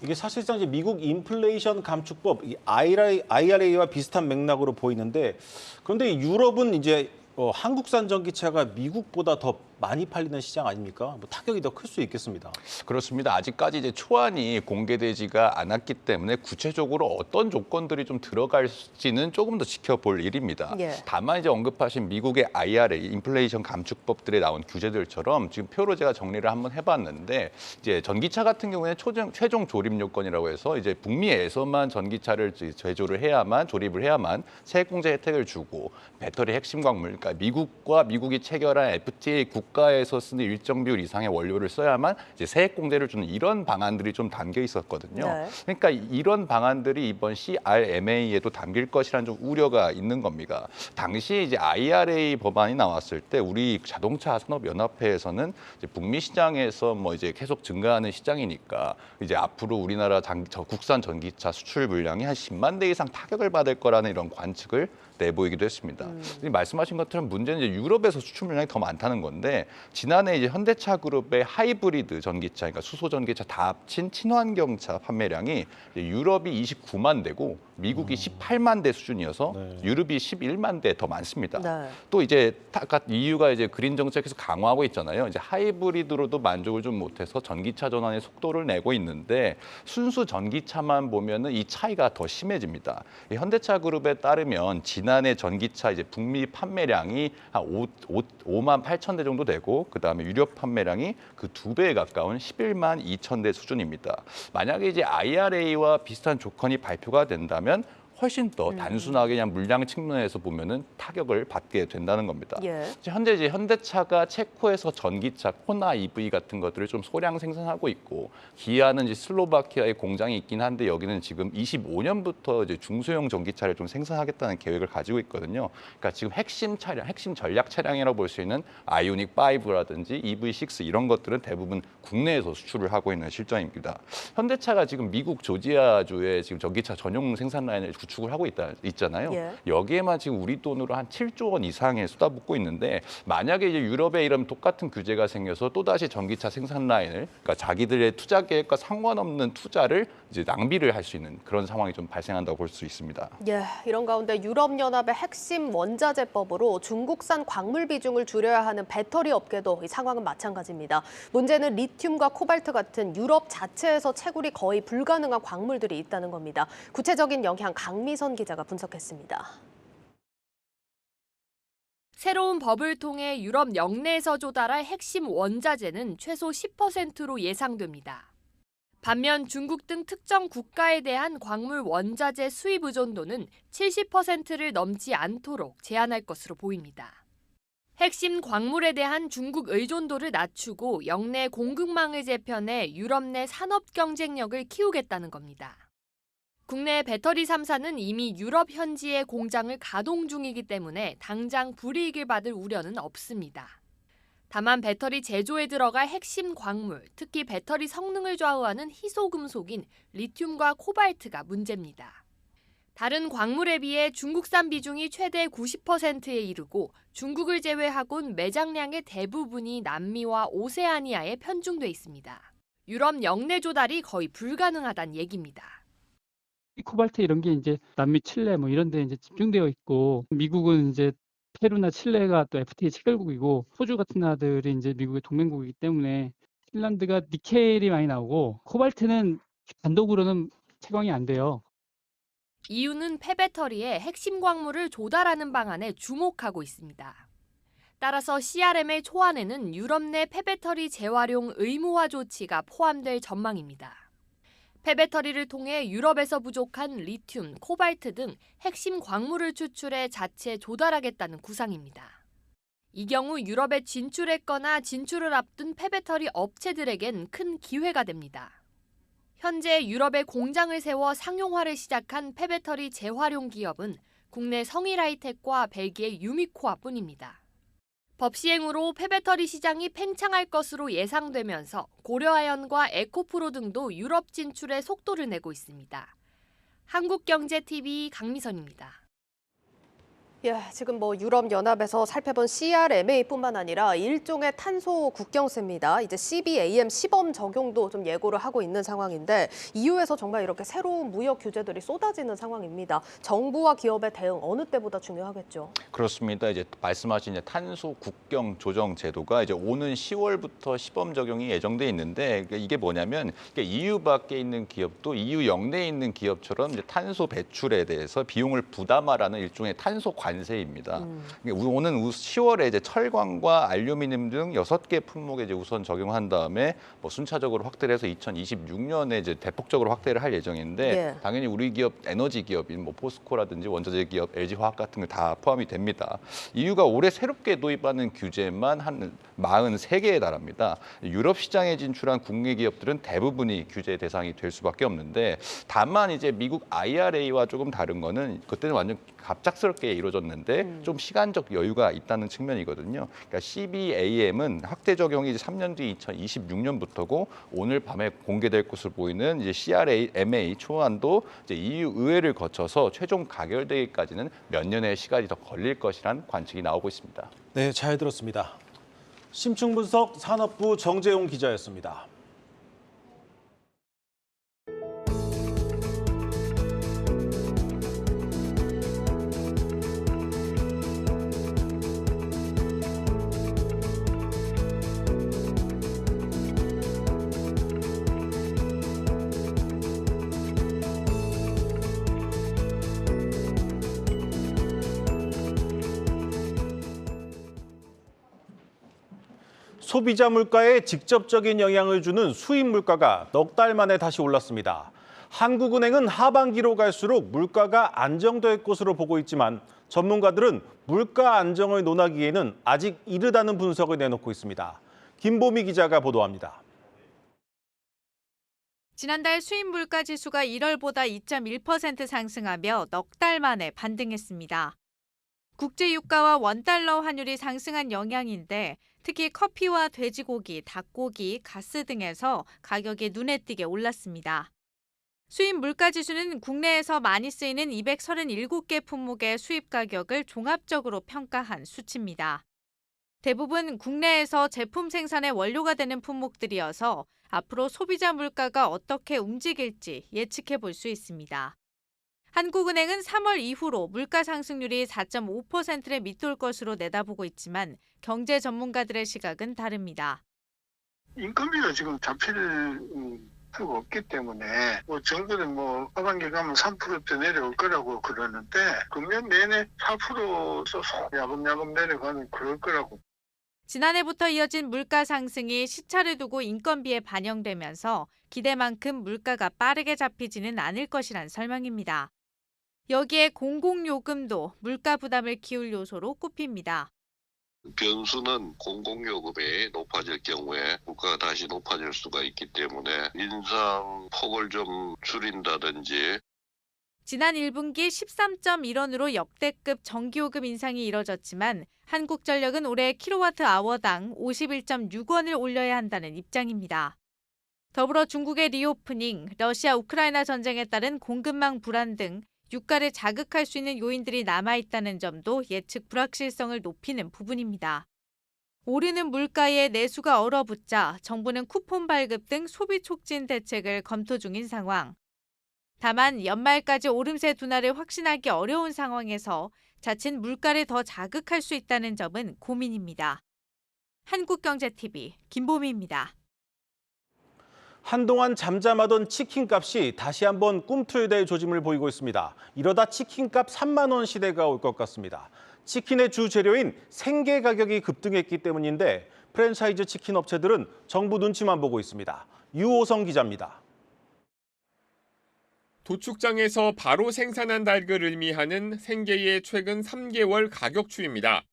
이게 사실상 이제 미국 인플레이션 감축법 IRA와 비슷한 맥락으로 보이는데 그런데 유럽은 이제 한국산 전기차가 미국보다 더 많이 팔리는 시장 아닙니까? 타격이 더 클 수 있겠습니다. 그렇습니다. 아직까지 이제 초안이 공개되지가 않았기 때문에 구체적으로 어떤 조건들이 좀 들어갈지는 조금 더 지켜볼 일입니다. 예. 다만 이제 언급하신 미국의 IRA, 인플레이션 감축법들에 나온 규제들처럼 지금 표로 제가 정리를 한번 해봤는데 이제 전기차 같은 경우에 최종 조립 요건이라고 해서 이제 북미에서만 전기차를 제조를 해야만 조립을 해야만 세액공제 혜택을 주고 배터리 핵심 광물, 그러니까 미국과 미국이 체결한 FTA 국가에서 쓰는 일정 비율 이상의 원료를 써야만 이제 세액 공제를 주는 이런 방안들이 좀 담겨 있었거든요. 네. 그러니까 이런 방안들이 이번 CRMA에도 담길 것이라는 좀 우려가 있는 겁니다. 당시 이제 IRA 법안이 나왔을 때 우리 자동차 산업 연합회에서는 이제 북미 시장에서 이제 계속 증가하는 시장이니까 이제 앞으로 우리나라 국산 전기차 수출 물량이 한 10만 대 이상 타격을 받을 거라는 이런 관측을 내보이기도 했습니다. 말씀하신 것처럼 문제는 이제 유럽에서 수출 물량이 더 많다는 건데 지난해 이제 현대차 그룹의 하이브리드 전기차, 그러니까 수소 전기차 다 합친 친환경차 판매량이 이제 유럽이 29만 대고 미국이 18만 대 수준이어서 유럽이 11만 대 더 많습니다. 네. 또 이제 아까 EU가 이제 그린 정책에서 강화하고 있잖아요. 이제 하이브리드로도 만족을 좀 못해서 전기차 전환의 속도를 내고 있는데 순수 전기차만 보면은 이 차이가 더 심해집니다. 이 현대차 그룹에 따르면 지난해 전기차 이제 북미 판매량이 한 5만 8천 대 정도 되고 그다음에 유럽 판매량이 그 2배에 가까운 11만 2천 대 수준입니다. 만약에 이제 IRA와 비슷한 조건이 발표가 된다면 훨씬 더 단순하게 그냥 물량 측면에서 보면은 타격을 받게 된다는 겁니다. 예. 현재 이제 현대차가 체코에서 전기차 코나 EV 같은 것들을 좀 소량 생산하고 있고 기아는 이제 슬로바키아에 공장이 있긴 한데 여기는 지금 25년부터 이제 중소형 전기차를 좀 생산하겠다는 계획을 가지고 있거든요. 그러니까 지금 핵심 차량, 핵심 전략 차량이라고 볼 수 있는 아이오닉 5라든지 EV6 이런 것들은 대부분 국내에서 수출을 하고 있는 실정입니다. 현대차가 지금 미국 조지아주에 지금 전기차 전용 생산 라인을 구축을 하고 있잖아요. 예. 여기에만 지금 우리 돈으로 한 7조 원 이상의 쏟아붓고 있는데 만약에 이제 유럽에 이런 똑같은 규제가 생겨서 또다시 전기차 생산 라인을 그러니까 자기들의 투자 계획과 상관없는 투자를 이제 낭비를 할 수 있는 그런 상황이 좀 발생한다고 볼 수 있습니다. 예, 이런 가운데 유럽연합의 핵심 원자재법으로 중국산 광물 비중을 줄여야 하는 배터리 업계도 이 상황은 마찬가지입니다. 문제는 리튬과 코발트 같은 유럽 자체에서 채굴이 거의 불가능한 광물들이 있다는 겁니다. 구체적인 영향 강미선 기자가 분석했습니다. 새로운 법을 통해 유럽 영내에서 조달할 핵심 원자재는 최소 10%로 예상됩니다. 반면 중국 등 특정 국가에 대한 광물 원자재 수입 의존도는 70%를 넘지 않도록 제한할 것으로 보입니다. 핵심 광물에 대한 중국 의존도를 낮추고 영내 공급망을 재편해 유럽 내 산업 경쟁력을 키우겠다는 겁니다. 국내 배터리 3사는 이미 유럽 현지의 공장을 가동 중이기 때문에 당장 불이익을 받을 우려는 없습니다. 다만 배터리 제조에 들어갈 핵심 광물, 특히 배터리 성능을 좌우하는 희소금속인 리튬과 코발트가 문제입니다. 다른 광물에 비해 중국산 비중이 최대 90%에 이르고 중국을 제외하곤 매장량의 대부분이 남미와 오세아니아에 편중돼 있습니다. 유럽 영내 조달이 거의 불가능하다는 얘기입니다. 코발트 이런 게 이제 남미, 칠레 뭐 이런 데 이제 집중되어 있고, 미국은 이제 페루나 칠레가 또 FTA 체결국이고, 호주 같은 나라들이 이제 미국의 동맹국이기 때문에 핀란드가 니켈이 많이 나오고, 코발트는 단독으로는 채광이 안 돼요. EU는 폐배터리에 핵심 광물을 조달하는 방안에 주목하고 있습니다. 따라서 CRM의 초안에는 유럽 내 폐배터리 재활용 의무화 조치가 포함될 전망입니다. 폐배터리를 통해 유럽에서 부족한 리튬, 코발트 등 핵심 광물을 추출해 자체 조달하겠다는 구상입니다. 이 경우 유럽에 진출했거나 진출을 앞둔 폐배터리 업체들에겐 큰 기회가 됩니다. 현재 유럽에 공장을 세워 상용화를 시작한 폐배터리 재활용 기업은 국내 성일하이텍과 벨기에 유미코아뿐입니다. 법 시행으로 폐배터리 시장이 팽창할 것으로 예상되면서 고려아연과 에코프로 등도 유럽 진출에 속도를 내고 있습니다. 한국경제TV 강미선입니다. 예, 지금 유럽연합에서 살펴본 CRMA뿐만 아니라 일종의 탄소 국경세입니다. 이제 CBAM 시범 적용도 좀 예고를 하고 있는 상황인데 EU에서 정말 이렇게 새로운 무역 규제들이 쏟아지는 상황입니다. 정부와 기업의 대응 어느 때보다 중요하겠죠. 그렇습니다. 이제 말씀하신 탄소 국경 조정 제도가 이제 오는 10월부터 시범 적용이 예정돼 있는데 이게 뭐냐면 EU 밖에 있는 기업도 EU 영내에 있는 기업처럼 이제 탄소 배출에 대해서 비용을 부담하라는 일종의 탄소 관세입니다. 오는 10월에 이제 철광과 알루미늄 등 6개 품목에 이제 우선 적용한 다음에 순차적으로 확대를 해서 2026년에 이제 대폭적으로 확대를 할 예정인데 예. 당연히 우리 기업 에너지 기업인 포스코라든지 원자재 기업, LG화학 같은 거 다 포함이 됩니다. EU가 올해 새롭게 도입하는 규제만 한 43개에 달합니다. 유럽 시장에 진출한 국내 기업들은 대부분이 규제 대상이 될 수밖에 없는데 다만 이제 미국 IRA와 조금 다른 거는 그때는 완전 갑작스럽게 이루어졌는데 좀 시간적 여유가 있다는 측면이거든요. 그러니까 CBAM은 확대 적용이 3년 뒤 2026년부터고 오늘 밤에 공개될 것으로 보이는 이제 CRMA 초안도 이제 EU 의회를 거쳐서 최종 가결되기까지는 몇 년의 시간이 더 걸릴 것이란 관측이 나오고 있습니다. 네, 잘 들었습니다. 심층분석 산업부 정재용 기자였습니다. 소비자 물가에 직접적인 영향을 주는 수입 물가가 넉 달 만에 다시 올랐습니다. 한국은행은 하반기로 갈수록 물가가 안정될 것으로 보고 있지만 전문가들은 물가 안정을 논하기에는 아직 이르다는 분석을 내놓고 있습니다. 김보미 기자가 보도합니다. 지난달 수입 물가 지수가 1월보다 2.1% 상승하며 넉 달 만에 반등했습니다. 국제 유가와 원달러 환율이 상승한 영향인데 특히 커피와 돼지고기, 닭고기, 가스 등에서 가격이 눈에 띄게 올랐습니다. 수입 물가 지수는 국내에서 많이 쓰이는 237개 품목의 수입 가격을 종합적으로 평가한 수치입니다. 대부분 국내에서 제품 생산의 원료가 되는 품목들이어서 앞으로 소비자 물가가 어떻게 움직일지 예측해 볼 수 있습니다. 한국은행은 3월 이후로 물가 상승률이 4.5%를 밑돌 것으로 내다보고 있지만 경제 전문가들의 시각은 다릅니다. 인건비가 지금 잡힐 수가 없기 때문에 정부는 하반기 가면 3%대 내려올 거라고 그러는데 금년 내내 4% 써서 야금야금 내려가는 그럴 거라고. 지난해부터 이어진 물가 상승이 시차를 두고 인건비에 반영되면서 기대만큼 물가가 빠르게 잡히지는 않을 것이란 설명입니다. 여기에 공공요금도 물가 부담을 키울 요소로 꼽힙니다. 변수는 공공요금이 높아질 경우에 물가가 다시 높아질 수가 있기 때문에 인상 폭을 좀 줄인다든지. 지난 1분기 13.1원으로 역대급 전기요금 인상이 이뤄졌지만 한국전력은 올해 킬로와트아워당 51.6원을 올려야 한다는 입장입니다. 더불어 중국의 리오프닝, 러시아 우크라이나 전쟁에 따른 공급망 불안 등 유가를 자극할 수 있는 요인들이 남아있다는 점도 예측 불확실성을 높이는 부분입니다. 오르는 물가에 내수가 얼어붙자 정부는 쿠폰 발급 등 소비 촉진 대책을 검토 중인 상황. 다만 연말까지 오름세 둔화를 확신하기 어려운 상황에서 자칫 물가를 더 자극할 수 있다는 점은 고민입니다. 한국경제TV 김보미입니다. 한동안 잠잠하던 치킨값이 다시 한번 꿈틀댈 조짐을 보이고 있습니다. 이러다 치킨값 3만 원 시대가 올 것 같습니다. 치킨의 주 재료인 생게 가격이 급등했기 때문인데 프랜차이즈 치킨 업체들은 정부 눈치만 보고 있습니다. 유호성 기자입니다. 도축장에서 바로 생산한 닭을 의미하는 생게의 최근 3개월 가격 추이입니다.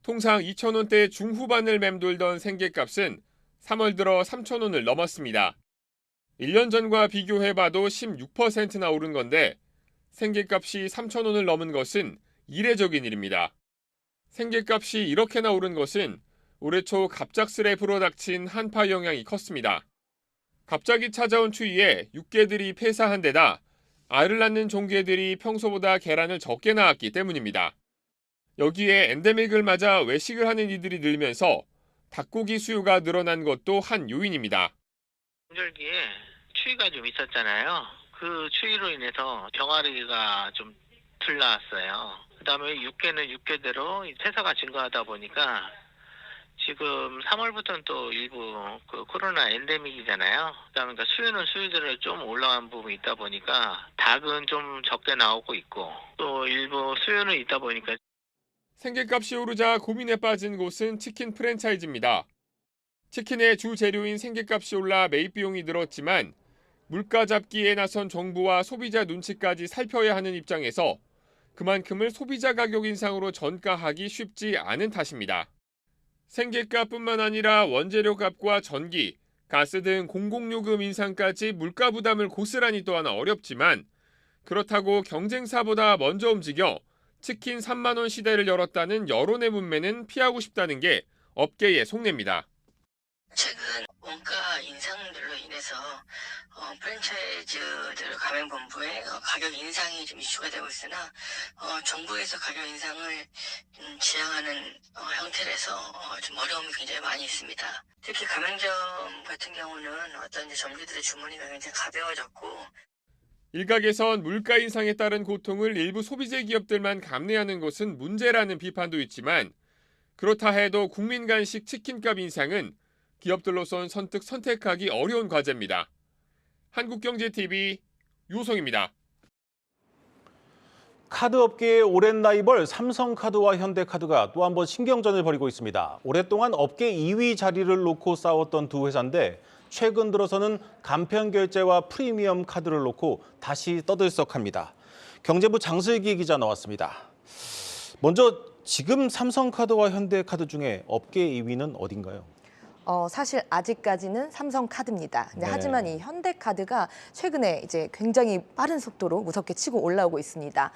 통상 2,000원대 중후반을 맴돌던 생게값은 3월 들어 3,000원을 넘었습니다. 1년 전과 비교해봐도 16%나 오른 건데 생게값이 3,000원을 넘은 것은 이례적인 일입니다. 생게값이 이렇게나 오른 것은 올해 초 갑작스레 불어닥친 한파 영향이 컸습니다. 갑자기 찾아온 추위에 육개들이 폐사한 데다 알을 낳는 종개들이 평소보다 계란을 적게 낳았기 때문입니다. 여기에 엔데믹을 맞아 외식을 하는 이들이 늘면서 닭고기 수요가 늘어난 것도 한 요인입니다. 명절기에 추위가 좀 있었잖아요. 그 추위로 인해서 병아리가 좀 덜 나왔어요. 그다음에 육개는 육개대로 폐사가 증가하다 보니까 지금 3월부터는 또 일부 그 코로나 엔데믹이잖아요. 그다음에 수요는 수요대로 좀 올라간 부분이 있다 보니까 닭은 좀 적게 나오고 있고 또 일부 수요는 있다 보니까 생게값이 오르자 고민에 빠진 곳은 치킨 프랜차이즈입니다. 치킨의 주 재료인 생게값이 올라 매입 비용이 늘었지만 물가 잡기에 나선 정부와 소비자 눈치까지 살펴야 하는 입장에서 그만큼을 소비자 가격 인상으로 전가하기 쉽지 않은 탓입니다. 생게값뿐만 아니라 원재료값과 전기, 가스 등 공공요금 인상까지 물가 부담을 고스란히 또한 어렵지만 그렇다고 경쟁사보다 먼저 움직여 치킨 3만 원 시대를 열었다는 여론의 문매는 피하고 싶다는 게 업계의 속내입니다. 최근 원가 인상들로 인해서 프랜차이즈들 가맹본부의 가격 인상이 좀 이슈가 되고 있으나 정부에서 가격 인상을 지향하는 형태라서 좀 어려움이 굉장히 많이 있습니다. 특히 가맹점 같은 경우는 어떤 이제 점주들의 주머니가 굉장히 가벼워졌고 일각에선 물가 인상에 따른 고통을 일부 소비재 기업들만 감내하는 것은 문제라는 비판도 있지만 그렇다 해도 국민 간식 치킨값 인상은 기업들로선 선뜻 선택하기 어려운 과제입니다. 한국경제TV 유호성입니다. 카드업계의 오랜 라이벌 삼성카드와 현대카드가 또 한 번 신경전을 벌이고 있습니다. 오랫동안 업계 2위 자리를 놓고 싸웠던 두 회사인데 최근 들어서는 간편결제와 프리미엄 카드를 놓고 다시 떠들썩합니다. 경제부 장슬기 기자 나왔습니다. 먼저 지금 삼성카드와 현대카드 중에 업계 2위는 어딘가요? 사실 아직까지는 삼성카드입니다. 네. 하지만 이 현대카드가 최근에 이제 굉장히 빠른 속도로 무섭게 치고 올라오고 있습니다.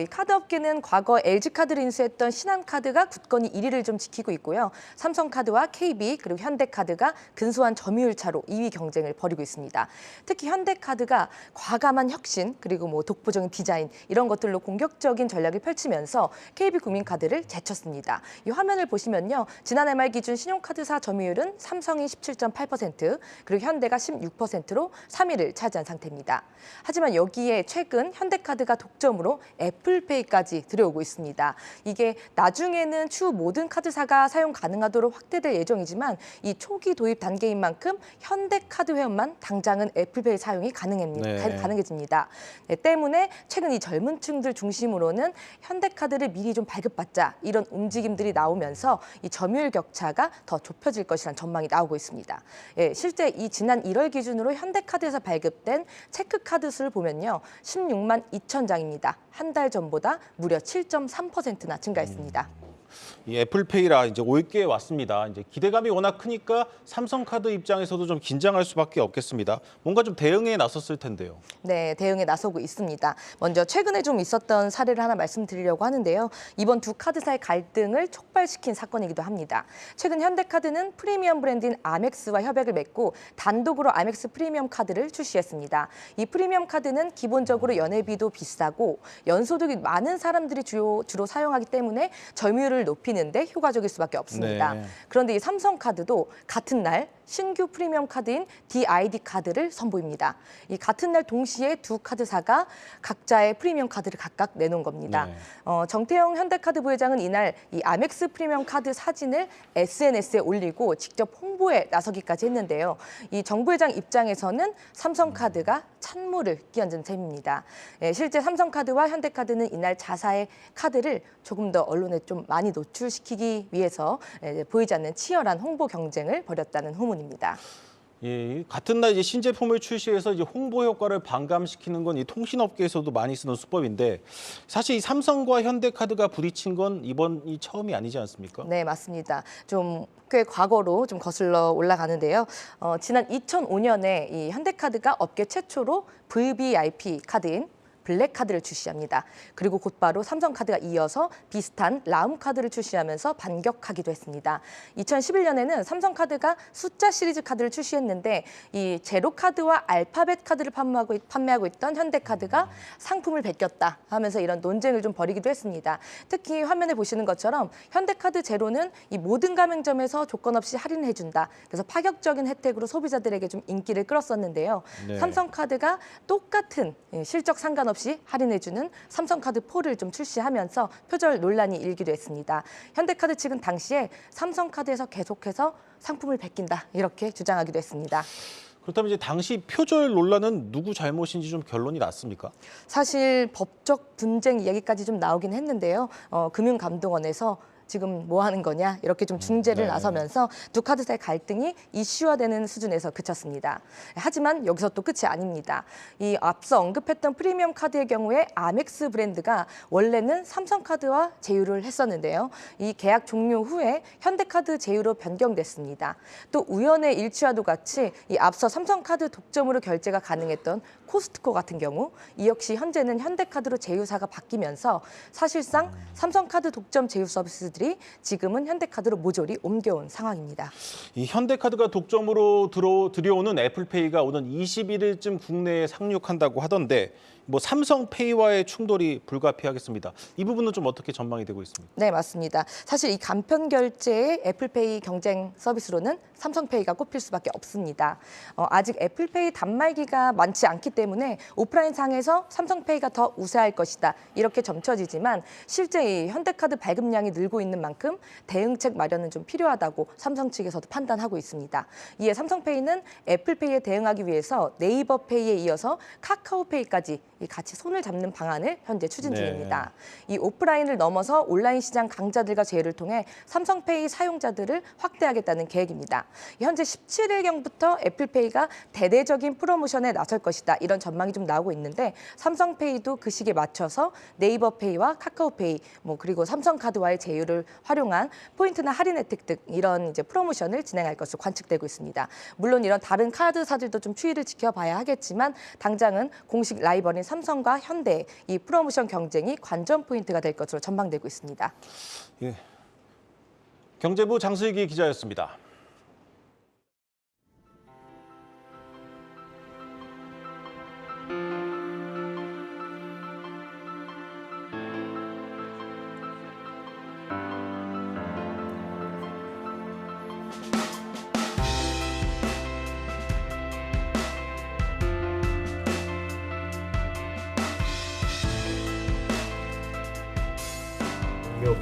이 카드업계는 과거 LG카드를 인수했던 신한카드가 굳건히 1위를 좀 지키고 있고요. 삼성카드와 KB 그리고 현대카드가 근소한 점유율 차로 2위 경쟁을 벌이고 있습니다. 특히 현대카드가 과감한 혁신 그리고 뭐 독보적인 디자인 이런 것들로 공격적인 전략을 펼치면서 KB국민카드를 제쳤습니다. 이 화면을 보시면요. 지난해 말 기준 신용카드사 점유율은 삼성이 17.8% 그리고 현대가 16%로 3위를 차지한 상태입니다. 하지만 여기에 최근 현대카드가 독점으로 애플페이까지 들여오고 있습니다. 이게 나중에는 추후 모든 카드사가 사용 가능하도록 확대될 예정이지만 이 초기 도입 단계인 만큼 현대카드 회원만 당장은 애플페이 사용이 가능해집니다. 때문에 최근 이 젊은 층들 중심으로는 현대카드를 미리 좀 발급받자 이런 움직임들이 나오면서 이 점유율 격차가 더 좁혀질 것이라는 전망이 나오고 있습니다. 실제 이 지난 1월 기준으로 현대카드에서 발급된 체크카드 수를 보면요. 16만 2천 장입니다. 한 달 전보다 무려 7.3%나 증가했습니다. 이 애플페이라 이제 올게 왔습니다. 이제 기대감이 워낙 크니까 삼성카드 입장에서도 좀 긴장할 수밖에 없겠습니다. 뭔가 좀 대응에 나섰을 텐데요. 네, 대응에 나서고 있습니다. 먼저 최근에 좀 있었던 사례를 하나 말씀드리려고 하는데요. 이번 두 카드사의 갈등을 촉발시킨 사건이기도 합니다. 최근 현대카드는 프리미엄 브랜드인 아멕스와 협약을 맺고 단독으로 아멕스 프리미엄 카드를 출시했습니다. 이 프리미엄 카드는 기본적으로 연회비도 비싸고 연소득이 많은 사람들이 주로 사용하기 때문에 점유율을 높이는데 효과적일 수밖에 없습니다. 네. 그런데 이 삼성카드도 같은 날 신규 프리미엄 카드인 DID 카드를 선보입니다. 이 같은 날 동시에 두 카드사가 각자의 프리미엄 카드를 각각 내놓은 겁니다. 네. 정태영 현대카드 부회장은 이날 이 아멕스 프리미엄 카드 사진을 SNS에 올리고 직접 홍보에 나서기까지 했는데요. 이 정 부회장 입장에서는 삼성카드가 찬물을 끼얹은 셈입니다. 실제 삼성카드와 현대카드는 이날 자사의 카드를 조금 더 언론에 좀 많이 노출시키기 위해서 보이지 않는 치열한 홍보 경쟁을 벌였다는 후문입니다. 예, 같은 날 이제 신제품을 출시해서 이제 홍보 효과를 반감시키는 건 이 통신업계에서도 많이 쓰는 수법인데 사실 이 삼성과 현대카드가 부딪힌 건 이번이 처음이 아니지 않습니까? 네, 맞습니다. 좀 꽤 과거로 좀 거슬러 올라가는데요. 지난 2005년에 이 현대카드가 업계 최초로 VVIP 카드인 블랙카드를 출시합니다. 그리고 곧바로 삼성카드가 이어서 비슷한 라움카드를 출시하면서 반격하기도 했습니다. 2011년에는 삼성카드가 숫자 시리즈 카드를 출시했는데 이 제로카드와 알파벳 카드를 판매하고 있던 현대카드가 상품을 베꼈다 하면서 이런 논쟁을 좀 벌이기도 했습니다. 특히 화면에 보시는 것처럼 현대카드 제로는 이 모든 가맹점에서 조건 없이 할인해준다. 그래서 파격적인 혜택으로 소비자들에게 좀 인기를 끌었었는데요. 네. 삼성카드가 똑같은 실적 상관없이 할인해주는 삼성카드 4를 좀 출시하면서 표절 논란이 일기도 했습니다. 현대카드 측은 당시에 삼성카드에서 계속해서 상품을 베낀다 이렇게 주장하기도 했습니다. 그렇다면 이제 당시 표절 논란은 누구 잘못인지 좀 결론이 났습니까? 사실 법적 분쟁 이야기까지 좀 나오긴 했는데요. 금융감독원에서 지금 뭐 하는 거냐 이렇게 좀 중재를 네. 나서면서 두 카드사의 갈등이 이슈화되는 수준에서 그쳤습니다. 하지만 여기서 또 끝이 아닙니다. 이 앞서 언급했던 프리미엄 카드의 경우에 아멕스 브랜드가 원래는 삼성카드와 제휴를 했었는데요. 이 계약 종료 후에 현대카드 제휴로 변경됐습니다. 또 우연의 일치와도 같이 이 앞서 삼성카드 독점으로 결제가 가능했던 코스트코 같은 경우 이 역시 현재는 현대카드로 제휴사가 바뀌면서 사실상 삼성카드 독점 제휴 서비스들이 지금은 현대카드로 모조리 옮겨온 상황입니다. 이 현대카드가 독점으로 들여오는 애플페이가 오는 21일쯤 국내에 상륙한다고 하던데 뭐 삼성페이와의 충돌이 불가피하겠습니다. 이 부분은 좀 어떻게 전망이 되고 있습니까? 네, 맞습니다. 사실 이 간편 결제의 애플페이 경쟁 서비스로는 삼성페이가 꼽힐 수밖에 없습니다. 아직 애플페이 단말기가 많지 않기 때문에 오프라인 상에서 삼성페이가 더 우세할 것이다 이렇게 점쳐지지만 실제 이 현대카드 발급량이 늘고 있는 만큼 대응책 마련은 좀 필요하다고 삼성 측에서도 판단하고 있습니다. 이에 삼성페이는 애플페이에 대응하기 위해서 네이버페이에 이어서 카카오페이까지 같이 손을 잡는 방안을 현재 추진 중입니다. 이 오프라인을 넘어서 온라인 시장 강자들과 제휴를 통해 삼성페이 사용자들을 확대하겠다는 계획입니다. 현재 17일경부터 애플페이가 대대적인 프로모션에 나설 것이다. 이런 전망이 좀 나오고 있는데 삼성페이도 그 시기에 맞춰서 네이버페이와 카카오페이 그리고 삼성카드와의 제휴를 활용한 포인트나 할인 혜택 등 이런 이제 프로모션을 진행할 것으로 관측되고 있습니다. 물론 이런 다른 카드사들도 좀 추이를 지켜봐야 하겠지만 당장은 공식 라이벌인 삼성과 현대 이 프로모션 경쟁이 관전 포인트가 될 것으로 전망되고 있습니다. 예. 경제부 장슬기 기자였습니다.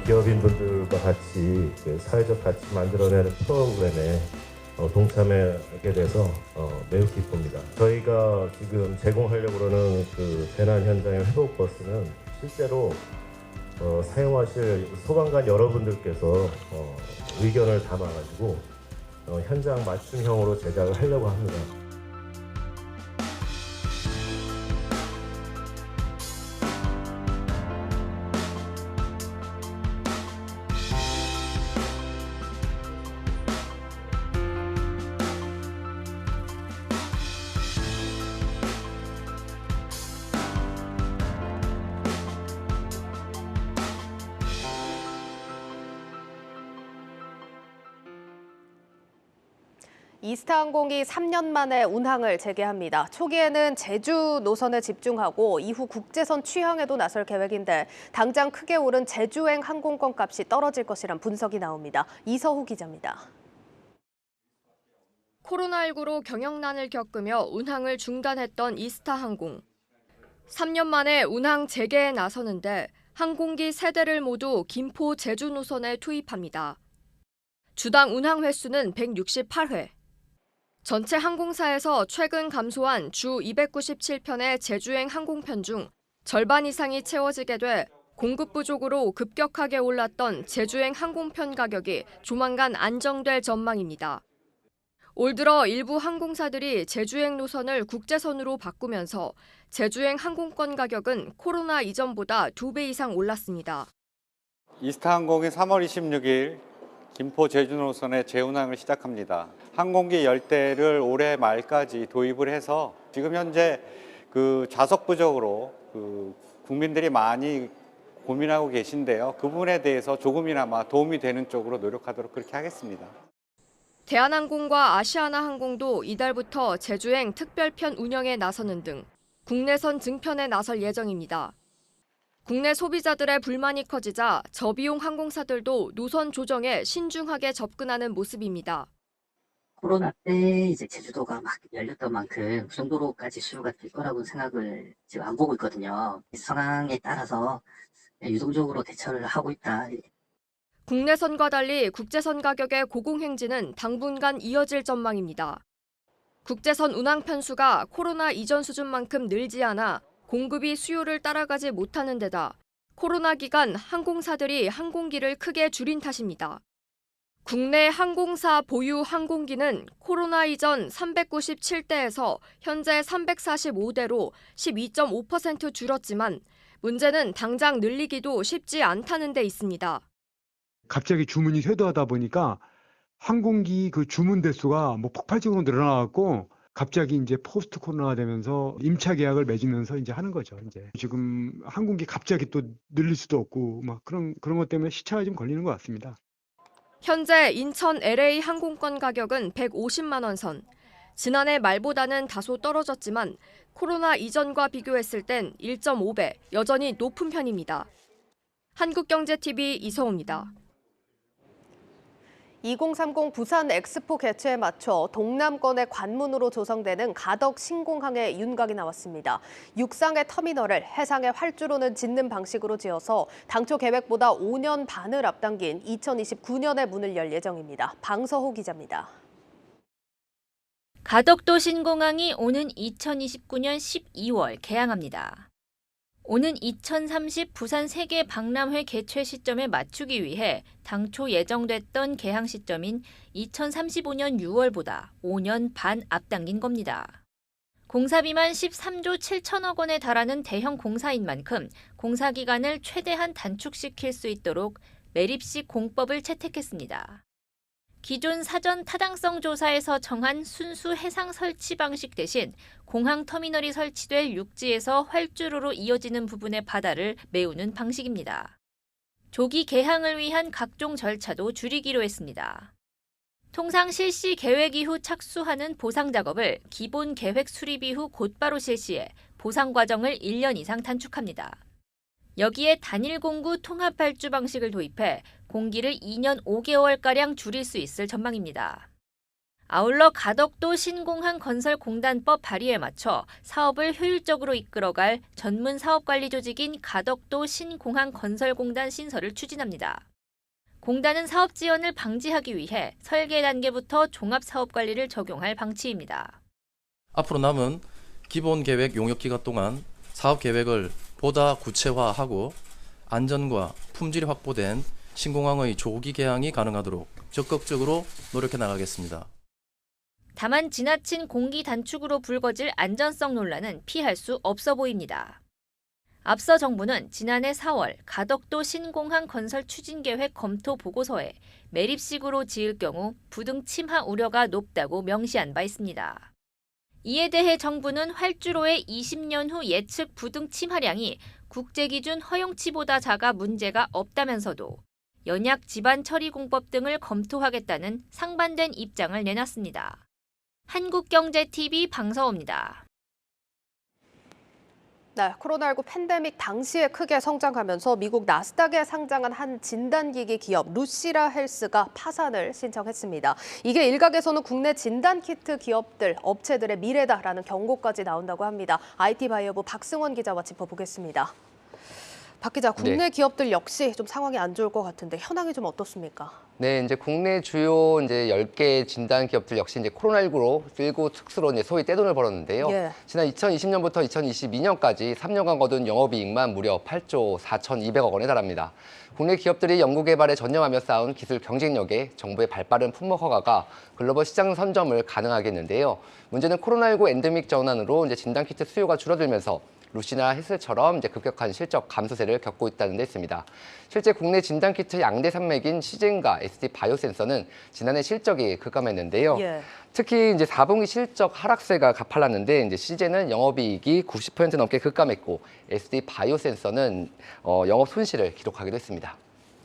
기업인분들과 같이 사회적 가치 만들어내는 프로그램에 동참하게 돼서 매우 기쁩니다. 저희가 지금 제공하려고 하는 그 재난 현장의 회복 버스는 실제로 사용하실 소방관 여러분들께서 의견을 담아가지고 현장 맞춤형으로 제작을 하려고 합니다. 이스타항공이 3년 만에 운항을 재개합니다. 초기에는 제주 노선에 집중하고 이후 국제선 취항에도 나설 계획인데 당장 크게 오른 제주행 항공권 값이 떨어질 것이란 분석이 나옵니다. 이서후 기자입니다. 코로나19로 경영난을 겪으며 운항을 중단했던 이스타항공. 3년 만에 운항 재개에 나서는데 항공기 3대를 모두 김포 제주 노선에 투입합니다. 주당 운항 횟수는 168회. 전체 항공사에서 최근 감소한 주 297편의 제주행 항공편 중 절반 이상이 채워지게 돼 공급 부족으로 급격하게 올랐던 제주행 항공편 가격이 조만간 안정될 전망입니다. 올 들어 일부 항공사들이 제주행 노선을 국제선으로 바꾸면서 제주행 항공권 가격은 코로나 이전보다 2배 이상 올랐습니다. 이스타항공이 3월 26일 김포 제주 노선의 재운항을 시작합니다. 항공기 10대를 올해 말까지 도입을 해서 지금 현재 좌석 부족으로 국민들이 많이 고민하고 계신데요. 그 부분에 대해서 조금이나마 도움이 되는 쪽으로 노력하도록 그렇게 하겠습니다. 대한항공과 아시아나항공도 이달부터 제주행 특별편 운영에 나서는 등 국내선 증편에 나설 예정입니다. 국내 소비자들의 불만이 커지자 저비용 항공사들도 노선 조정에 신중하게 접근하는 모습입니다. 코로나 때 이제 제주도가 막 열렸던 만큼 그 정도로까지 수요가 될 거라고 생각을 지금 안 보고 있거든요. 상황에 따라서 유동적으로 대처를 하고 있다. 국내선과 달리 국제선 가격의 고공행진은 당분간 이어질 전망입니다. 국제선 운항 편수가 코로나 이전 수준만큼 늘지 않아 공급이 수요를 따라가지 못하는 데다 코로나 기간 항공사들이 항공기를 크게 줄인 탓입니다. 국내 항공사 보유 항공기는 코로나 이전 397대에서 현재 345대로 12.5% 줄었지만 문제는 당장 늘리기도 쉽지 않다는 데 있습니다. 갑자기 주문이 쇄도하다 보니까 항공기 그 주문 대수가 폭발적으로 늘어나갖고 갑자기 이제 포스트 코로나가 되면서 임차 계약을 맺으면서 이제 하는 거죠. 이제 지금 항공기 갑자기 또 늘릴 수도 없고 그런 것 때문에 시차가 좀 걸리는 것 같습니다. 현재 인천 LA 항공권 가격은 150만 원 선. 지난해 말보다는 다소 떨어졌지만 코로나 이전과 비교했을 땐 1.5배, 여전히 높은 편입니다. 한국경제TV 이서우입니다. 2030 부산 엑스포 개최에 맞춰 동남권의 관문으로 조성되는 가덕 신공항에 윤곽이 나왔습니다. 육상의 터미널을 해상의 활주로는 짓는 방식으로 지어서 당초 계획보다 5년 반을 앞당긴 2029년에 문을 열 예정입니다. 방서호 기자입니다. 가덕도 신공항이 오는 2029년 12월 개항합니다. 오는 2030 부산 세계 박람회 개최 시점에 맞추기 위해 당초 예정됐던 개항 시점인 2035년 6월보다 5년 반 앞당긴 겁니다. 공사비만 13조 7천억 원에 달하는 대형 공사인 만큼 공사 기간을 최대한 단축시킬 수 있도록 매립식 공법을 채택했습니다. 기존 사전 타당성 조사에서 정한 순수 해상 설치 방식 대신 공항 터미널이 설치될 육지에서 활주로로 이어지는 부분의 바다를 메우는 방식입니다. 조기 개항을 위한 각종 절차도 줄이기로 했습니다. 통상 실시 계획 이후 착수하는 보상 작업을 기본 계획 수립 이후 곧바로 실시해 보상 과정을 1년 이상 단축합니다. 여기에 단일 공구 통합 발주 방식을 도입해 공기를 2년 5개월가량 줄일 수 있을 전망입니다. 아울러 가덕도 신공항 건설공단법 발의에 맞춰 사업을 효율적으로 이끌어갈 전문 사업관리 조직인 가덕도 신공항 건설공단 신설을 추진합니다. 공단은 사업 지연을 방지하기 위해 설계 단계부터 종합사업관리를 적용할 방침입니다. 앞으로 남은 기본계획 용역기간 동안 사업계획을 보다 구체화하고 안전과 품질이 확보된 신공항의 조기 개항이 가능하도록 적극적으로 노력해 나가겠습니다. 다만 지나친 공기 단축으로 불거질 안전성 논란은 피할 수 없어 보입니다. 앞서 정부는 지난해 4월 가덕도 신공항 건설 추진계획 검토 보고서에 매립식으로 지을 경우 부등 침하 우려가 높다고 명시한 바 있습니다. 이에 대해 정부는 활주로의 20년 후 예측 부등 침하량이 국제기준 허용치보다 작아 문제가 없다면서도 연약 지반 처리 공법 등을 검토하겠다는 상반된 입장을 내놨습니다. 한국경제TV 방서호입니다. 네, 코로나19 팬데믹 당시에 크게 성장하면서 미국 나스닥에 상장한 한 진단기기 기업 루시라 헬스가 파산을 신청했습니다. 이게 일각에서는 국내 진단키트 기업들, 업체들의 미래다라는 경고까지 나온다고 합니다. IT바이오부 박승원 기자와 짚어보겠습니다. 박 기자, 국내 기업들 역시 좀 상황이 안 좋을 것 같은데 현황이 좀 어떻습니까? 네, 이제 국내 주요 이제 10개 진단 기업들 역시 이제 코로나19로 일구 특수로 이제 소위 떼돈을 벌었는데요. 예. 지난 2020년부터 2022년까지 3년간 거둔 영업이익만 무려 8조 4,200억 원에 달합니다. 국내 기업들이 연구개발에 전념하며 쌓은 기술 경쟁력에 정부의 발빠른 품목 허가가 글로벌 시장 선점을 가능하게 했는데요. 문제는 코로나19 엔데믹 전환으로 이제 진단키트 수요가 줄어들면서 루시나 헬스처럼 이제 급격한 실적 감소세를 겪고 있다는 데 있습니다. 실제 국내 진단키트 양대 산맥인 시젠과 SD 바이오센서는 지난해 실적이 급감했는데요. 예. 특히 이제 4분기 실적 하락세가 가팔랐는데 이제 시젠은 영업이익이 90% 넘게 급감했고 SD 바이오센서는 영업 손실을 기록하기도 했습니다.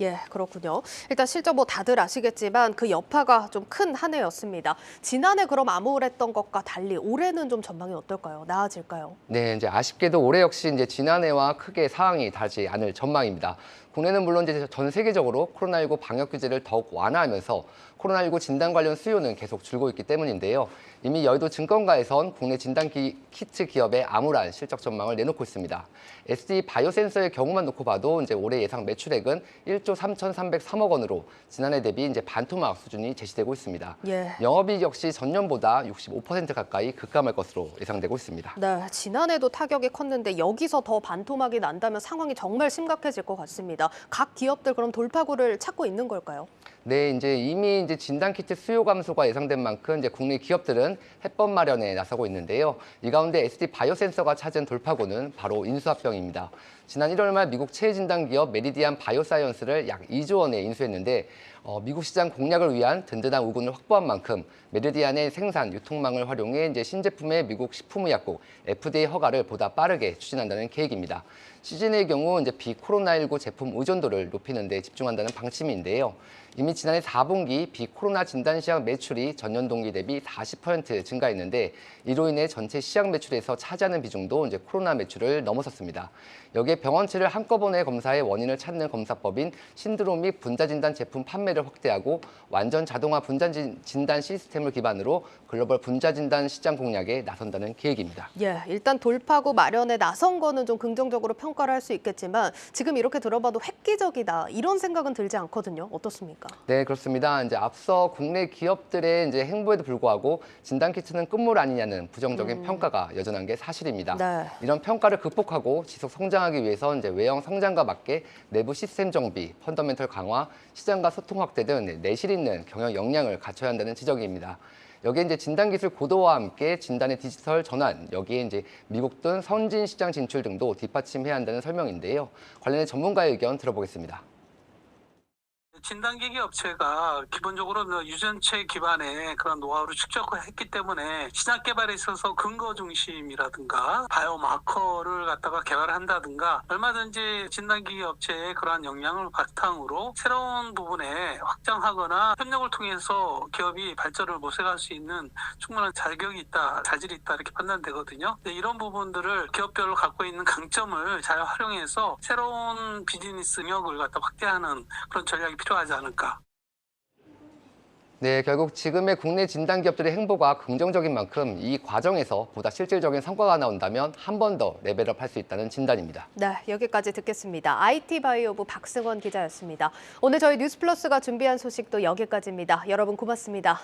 예, 그렇군요. 일단 실적 뭐 다들 아시겠지만 그 여파가 좀 큰 한 해였습니다. 지난해 그럼 암울했던 것과 달리 올해는 좀 전망이 어떨까요? 나아질까요? 네, 이제 아쉽게도 올해 역시 이제 지난해와 크게 상황이 다르지 않을 전망입니다. 국내는 물론 이제 전 세계적으로 코로나19 방역 규제를 더욱 완화하면서 코로나19 진단 관련 수요는 계속 줄고 있기 때문인데요. 이미 여의도 증권가에선 국내 진단 키트 기업의 암울한 실적 전망을 내놓고 있습니다. SD 바이오센서의 경우만 놓고 봐도 이제 올해 예상 매출액은 1조 3,303억 원으로 지난해 대비 이제 반토막 수준이 제시되고 있습니다. 예. 영업이익 역시 전년보다 65% 가까이 급감할 것으로 예상되고 있습니다. 네, 지난해도 타격이 컸는데 여기서 더 반토막이 난다면 상황이 정말 심각해질 것 같습니다. 각 기업들 그럼 돌파구를 찾고 있는 걸까요? 네, 이제 이미 이제 진단키트 수요 감소가 예상된 만큼 이제 국내 기업들은 해법 마련에 나서고 있는데요. 이 가운데 SD 바이오센서가 찾은 돌파구는 바로 인수합병입니다. 지난 1월 말 미국 체외 진단 기업 메리디안 바이오사이언스를 약 2조 원에 인수했는데 미국 시장 공략을 위한 든든한 우군을 확보한 만큼 메리디안의 생산, 유통망을 활용해 이제 신제품의 미국 식품의약국 FDA 허가를 보다 빠르게 추진한다는 계획입니다. 시즌의 경우 이제 비코로나19 제품 의존도를 높이는 데 집중한다는 방침인데요. 이미 지난해 4분기 비코로나 진단 시장 매출이 전년 동기 대비 40% 증가했는데 이로 인해 전체 시장 매출에서 차지하는 비중도 이제 코로나 매출을 넘어섰습니다. 여기에 병원체를 한꺼번에 검사해 원인을 찾는 검사법인 신드로믹 분자진단 제품 판매를 확대하고 완전 자동화 분자진단 시스템을 기반으로 글로벌 분자진단 시장 공략에 나선다는 계획입니다. 예, 일단 돌파구 마련에 나선 거는 좀 긍정적으로 평가를 할 수 있겠지만 지금 이렇게 들어봐도 획기적이다 이런 생각은 들지 않거든요. 어떻습니까? 네, 그렇습니다. 이제 앞서 국내 기업들의 이제 행보에도 불구하고 진단키트는 끝물 아니냐는 부정적인 평가가 여전한 게 사실입니다. 네. 이런 평가를 극복하고 지속 성장하기 위해서 이제 외형 성장과 맞게 내부 시스템 정비, 펀더멘털 강화, 시장과 소통 확대 등 내실 있는 경영 역량을 갖춰야 한다는 지적입니다. 여기에 이제 진단기술 고도화와 함께 진단의 디지털 전환, 여기에 이제 미국 등 선진 시장 진출 등도 뒷받침해야 한다는 설명인데요. 관련해 전문가의 의견 들어보겠습니다. 진단기기 업체가 기본적으로 유전체 기반의 그런 노하우를 축적했기 때문에 신약 개발에 있어서 근거 중심이라든가 바이오마커를 갖다가 개발한다든가 얼마든지 진단기기 업체의 그러한 역량을 바탕으로 새로운 부분에 확장하거나 협력을 통해서 기업이 발전을 모색할 수 있는 충분한 자격이 있다, 자질이 있다 이렇게 판단되거든요. 이런 부분들을 기업별로 갖고 있는 강점을 잘 활용해서 새로운 비즈니스 영역을 갖다 확대하는 그런 전략이 필요하지 않을까. 네, 결국 지금의 국내 진단 기업들의 행보가 긍정적인 만큼 이 과정에서 보다 실질적인 성과가 나온다면 한 번 더 레벨업 할 수 있다는 진단입니다. 네, 여기까지 듣겠습니다. IT바이오부 박승원 기자였습니다. 오늘 저희 뉴스플러스가 준비한 소식도 여기까지입니다. 여러분 고맙습니다.